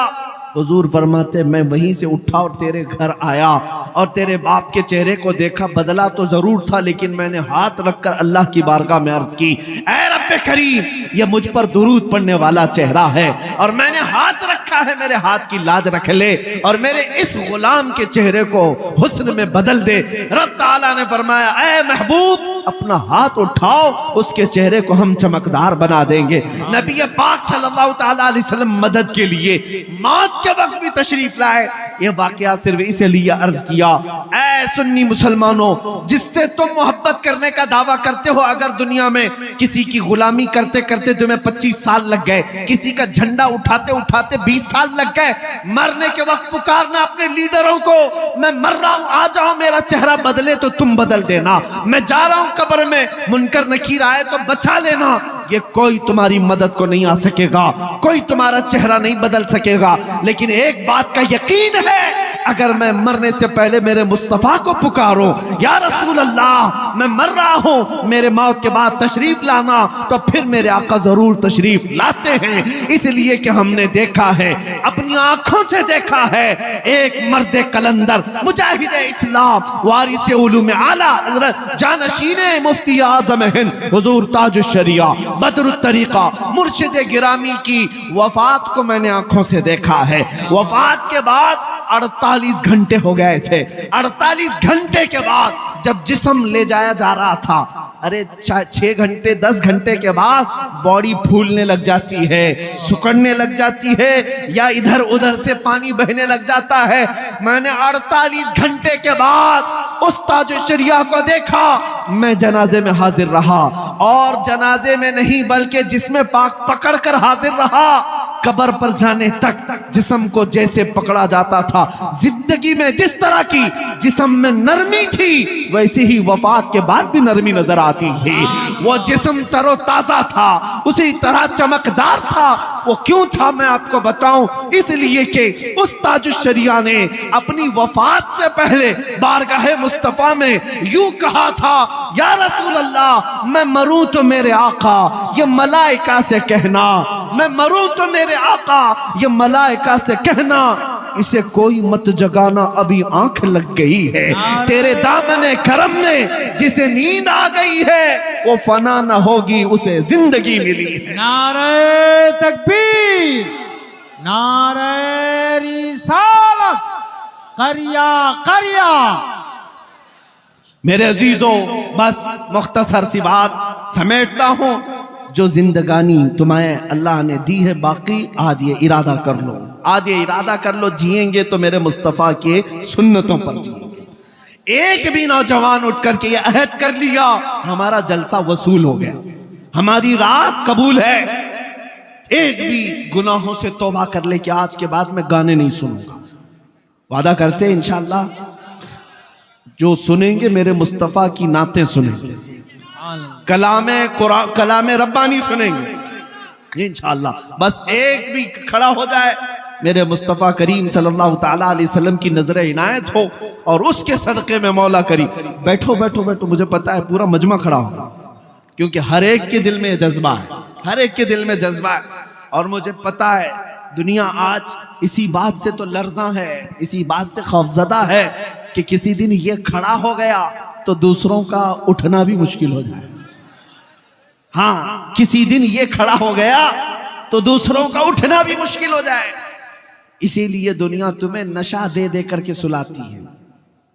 हुजूर फरमाते मैं वहीं से उठा और तेरे घर आया और तेरे बाप के चेहरे को देखा, बदला तो जरूर था, लेकिन मैंने हाथ रखकर अल्लाह की बारगाह में अर्ज की, ऐ रब्बे करीम, ये मुझ पर दुरूद पढ़ने वाला चेहरा है और मैंने हाथ रखा है, मेरे हाथ की लाज रख ले और मेरे इस गुलाम के चेहरे को हुस्न में बदल दे। रब ताला ने फरमाया ऐ महबूब, अपना हाथ उठाओ, उसके चेहरे को हम चमकदार बना देंगे। नबी पाक सल्लल्लाहु ताला अलैहि वसल्लम मदद के लिए मौत के वक्त भी तशरीफ लाए। यह वाकया सिर्फ इसलिए अर्ज किया, ऐ सुन्नी मुसलमानों, जिससे तुम मोहब्बत करने का दावा करते हो, अगर दुनिया में किसी की गुलामी करते करते तुम्हें 25 साल लग गए, किसी का झंडा उठाते उठाते 20 साल लग गए, मरने के वक्त पुकारना अपने लीडरों को, मैं मर रहा हूं, आ जाओ, मेरा चेहरा बदले तो तुम बदल देना, मैं जा रहा हूं कब्र में, मुनकर नकीर आए तो बचा लेना, ये कोई तुम्हारी मदद को नहीं आ सकेगा, कोई तुम्हारा चेहरा नहीं बदल सकेगा। लेकिन एक बात का यकीन है, अगर मैं मरने से पहले मेरे मुस्तफ़ा को पुकारूं, या रसूल अल्लाह मैं मर रहा हूं, मेरे मौत के बाद तशरीफ लाना, तो फिर मेरे आका जरूर तशरीफ लाते हैं। इसलिए कि हमने देखा है, अपनी आंखों से देखा है, एक मर्द कलंदर मुजाहिद इस्लाम वारिस उलूम आला हज़रत जानशीने मुफ्ती आज़म हिंद हुजूर ताजुश शरिया बदरुत तरीका मुर्शिद गिरामी की वफात को मैंने आंखों से देखा है। वफात के बाद 48 घंटे हो गए थे। 48 घंटे के बाद जब जिस्म ले जाया जा रहा था, अरे 6 घंटे 10 घंटे के बाद बॉडी फूलने लग जाती है, सुकड़ने लग जाती है, या इधर उधर से पानी बहने लग जाता है। मैंने 48 घंटे के बाद उस ताजुशरिया को देखा। मैं जनाजे में हाजिर रहा, और जनाजे में नहीं बल्कि जिसमें पाक पकड़ कर हाजिर रहा। कब्र पर जाने तक जिस्म को जैसे पकड़ा जाता था, जिंदगी में जिस तरह की जिस्म में नरमी थी, वैसे ही वफात के बाद भी नरमी नजर आती थी। वो जिस्म तरोताजा था, उसी तरह चमकदार था। वो क्यों था मैं आपको बताऊं, इसलिए कि उस ताजुशरिया ने अपनी वफात से पहले बारगाहे मुस्तफा में यूं कहा था, या रसूल अल्लाह मैं मरूं तो मेरे आका ये मलाइका से कहना, मैं मरूं तो मेरे आका ये मलाइका से कहना, इसे कोई मत जगाना, अभी आंख लग गई है। तेरे दामने करम में जिसे नींद आ गई है, वो फना न होगी, उसे जिंदगी मिली है। नारे तकबीर, नारे रिसालत, करिया करिया। मेरे अजीजों, बस मुख्तसर सी बात समेटता हूं। जो जिंदगानी तुम्हें अल्लाह ने दी है, बाकी आज ये इरादा कर लो, आज ये इरादा कर लो, जिएंगे तो मेरे मुस्तफ़ा के सुन्नतों पर जिएंगे। एक भी नौजवान उठ करके ये अहद कर लिया, हमारा जलसा वसूल हो गया, हमारी रात कबूल है। एक भी गुनाहों से तौबा कर ले कि आज के बाद मैं गाने नहीं सुनूंगा। वादा करते हैं इंशाअल्लाह, जो सुनेंगे मेरे मुस्तफ़ा की नातें सुनेंगे, कलामे कुरान कलामे रब्बानी सुनेंगे इंशाअल्लाह। बस एक भी खड़ा हो जाए, मेरे मुस्तफ़ा करीम सल्लल्लाहु ताला अलैहि वसल्लम की नजर इनायत हो, और उसके सदक़े में मौला करी। बैठो बैठो बैठो, मुझे पता है पूरा मजमा खड़ा होगा, क्योंकि हर एक के दिल में जज्बा है, हर एक के दिल में जज्बा है। और मुझे पता है दुनिया आज इसी बात से तो लर्जा है, इसी बात से खौफजदा है कि किसी दिन ये खड़ा हो गया तो दूसरों का उठना भी मुश्किल हो जाए। हाँ, किसी दिन ये खड़ा हो गया तो दूसरों का उठना भी मुश्किल हो जाए। इसीलिए दुनिया तुम्हें नशा दे दे करके सुलाती है।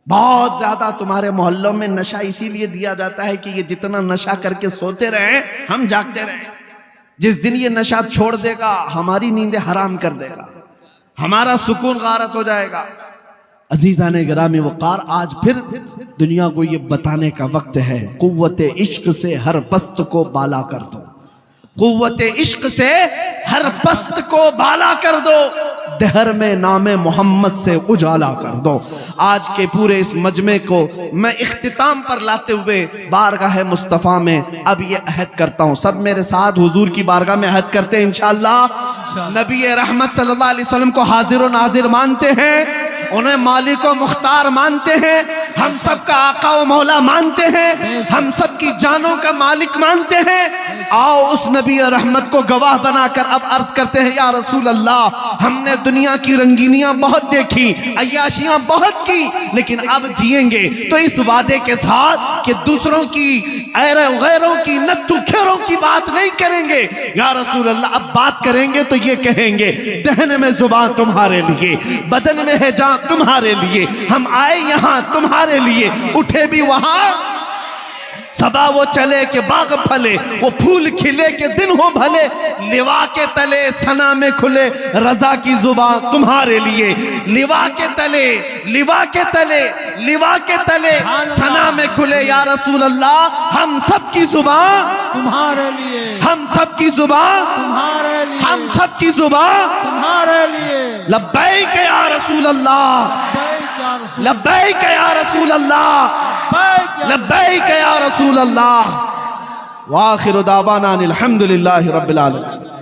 बहुत ज्यादा तुम्हारे मोहल्लों में नशा इसीलिए दिया जाता है कि ये जितना नशा करके सोते रहे, हम जागते रहे। जिस दिन ये नशा छोड़ देगा, हमारी नींदें हराम कर देगा, हमारा सुकून गारत हो जाएगा। अजीज़ाने गिरामी वक़ार, आज फिर दुनिया को ये बताने का वक्त है, कुव्वत इश्क से हर पस्त को बाला कर दो, कुव्वत इश्क से हर पस्त को बाला कर दो, दहर में नामे मोहम्मद से उजाला कर दो। आज के पूरे इस मजमे को मैं इख्तिताम पर लाते हुए बारगाह मुस्तफ़ा में अब ये अहद करता हूँ। सब मेरे साथ हुजूर की बारगाह में अहद करते हैं इंशाअल्लाह। नबी रहमत सल्लल्लाहु अलैहि वसल्लम को हाजिर व नाजिर मानते हैं, उन्हें मालिक व मुख्तार मानते हैं, हम सब का आका व मौला मानते हैं, हम सब की जानों का मालिक मानते हैं। आओ उस नबी रहमत को गवाह बनाकर अब अर्ज करते हैं, या रसूल अल्लाह, हमने दुनिया की रंगीनियां बहुत देखी, अय्याशियां बहुत की, लेकिन अब जिएंगे तो इस वादे के साथ कि दूसरों की गैरों की नत्थु खेरों की बात नहीं करेंगे। या रसूल अल्लाह, अब बात करेंगे तो ये कहेंगे, दहन में जुबान तुम्हारे लिए, बदन में है जान तुम्हारे लिए, हम आए यहाँ तुम्हारे लिए, उठे भी वहां सबा वो चले के बाग फले, वो फूल खिले के दिन हो भले, लिवा के तले सना में खुले, रजा की जुबान तुम्हारे लिए, लिवा के तले, लिवा के तले, लिवा के तले सना में खुले। या रसूल अल्लाह, हम सब की जुबान तुम्हारे लिए, हम सब की जुबान तुम्हारे लिए, हम सब की जुबान तुम्हारे लिए। लब्बैक या रसूल अल्लाह, लब्बैक या रसूल अल्लाह, लब्बैक या रसूल अल्लाह। व आखिरु दावाना अनिल हम्दुलिल्लाहि रब्बिल आलमीन।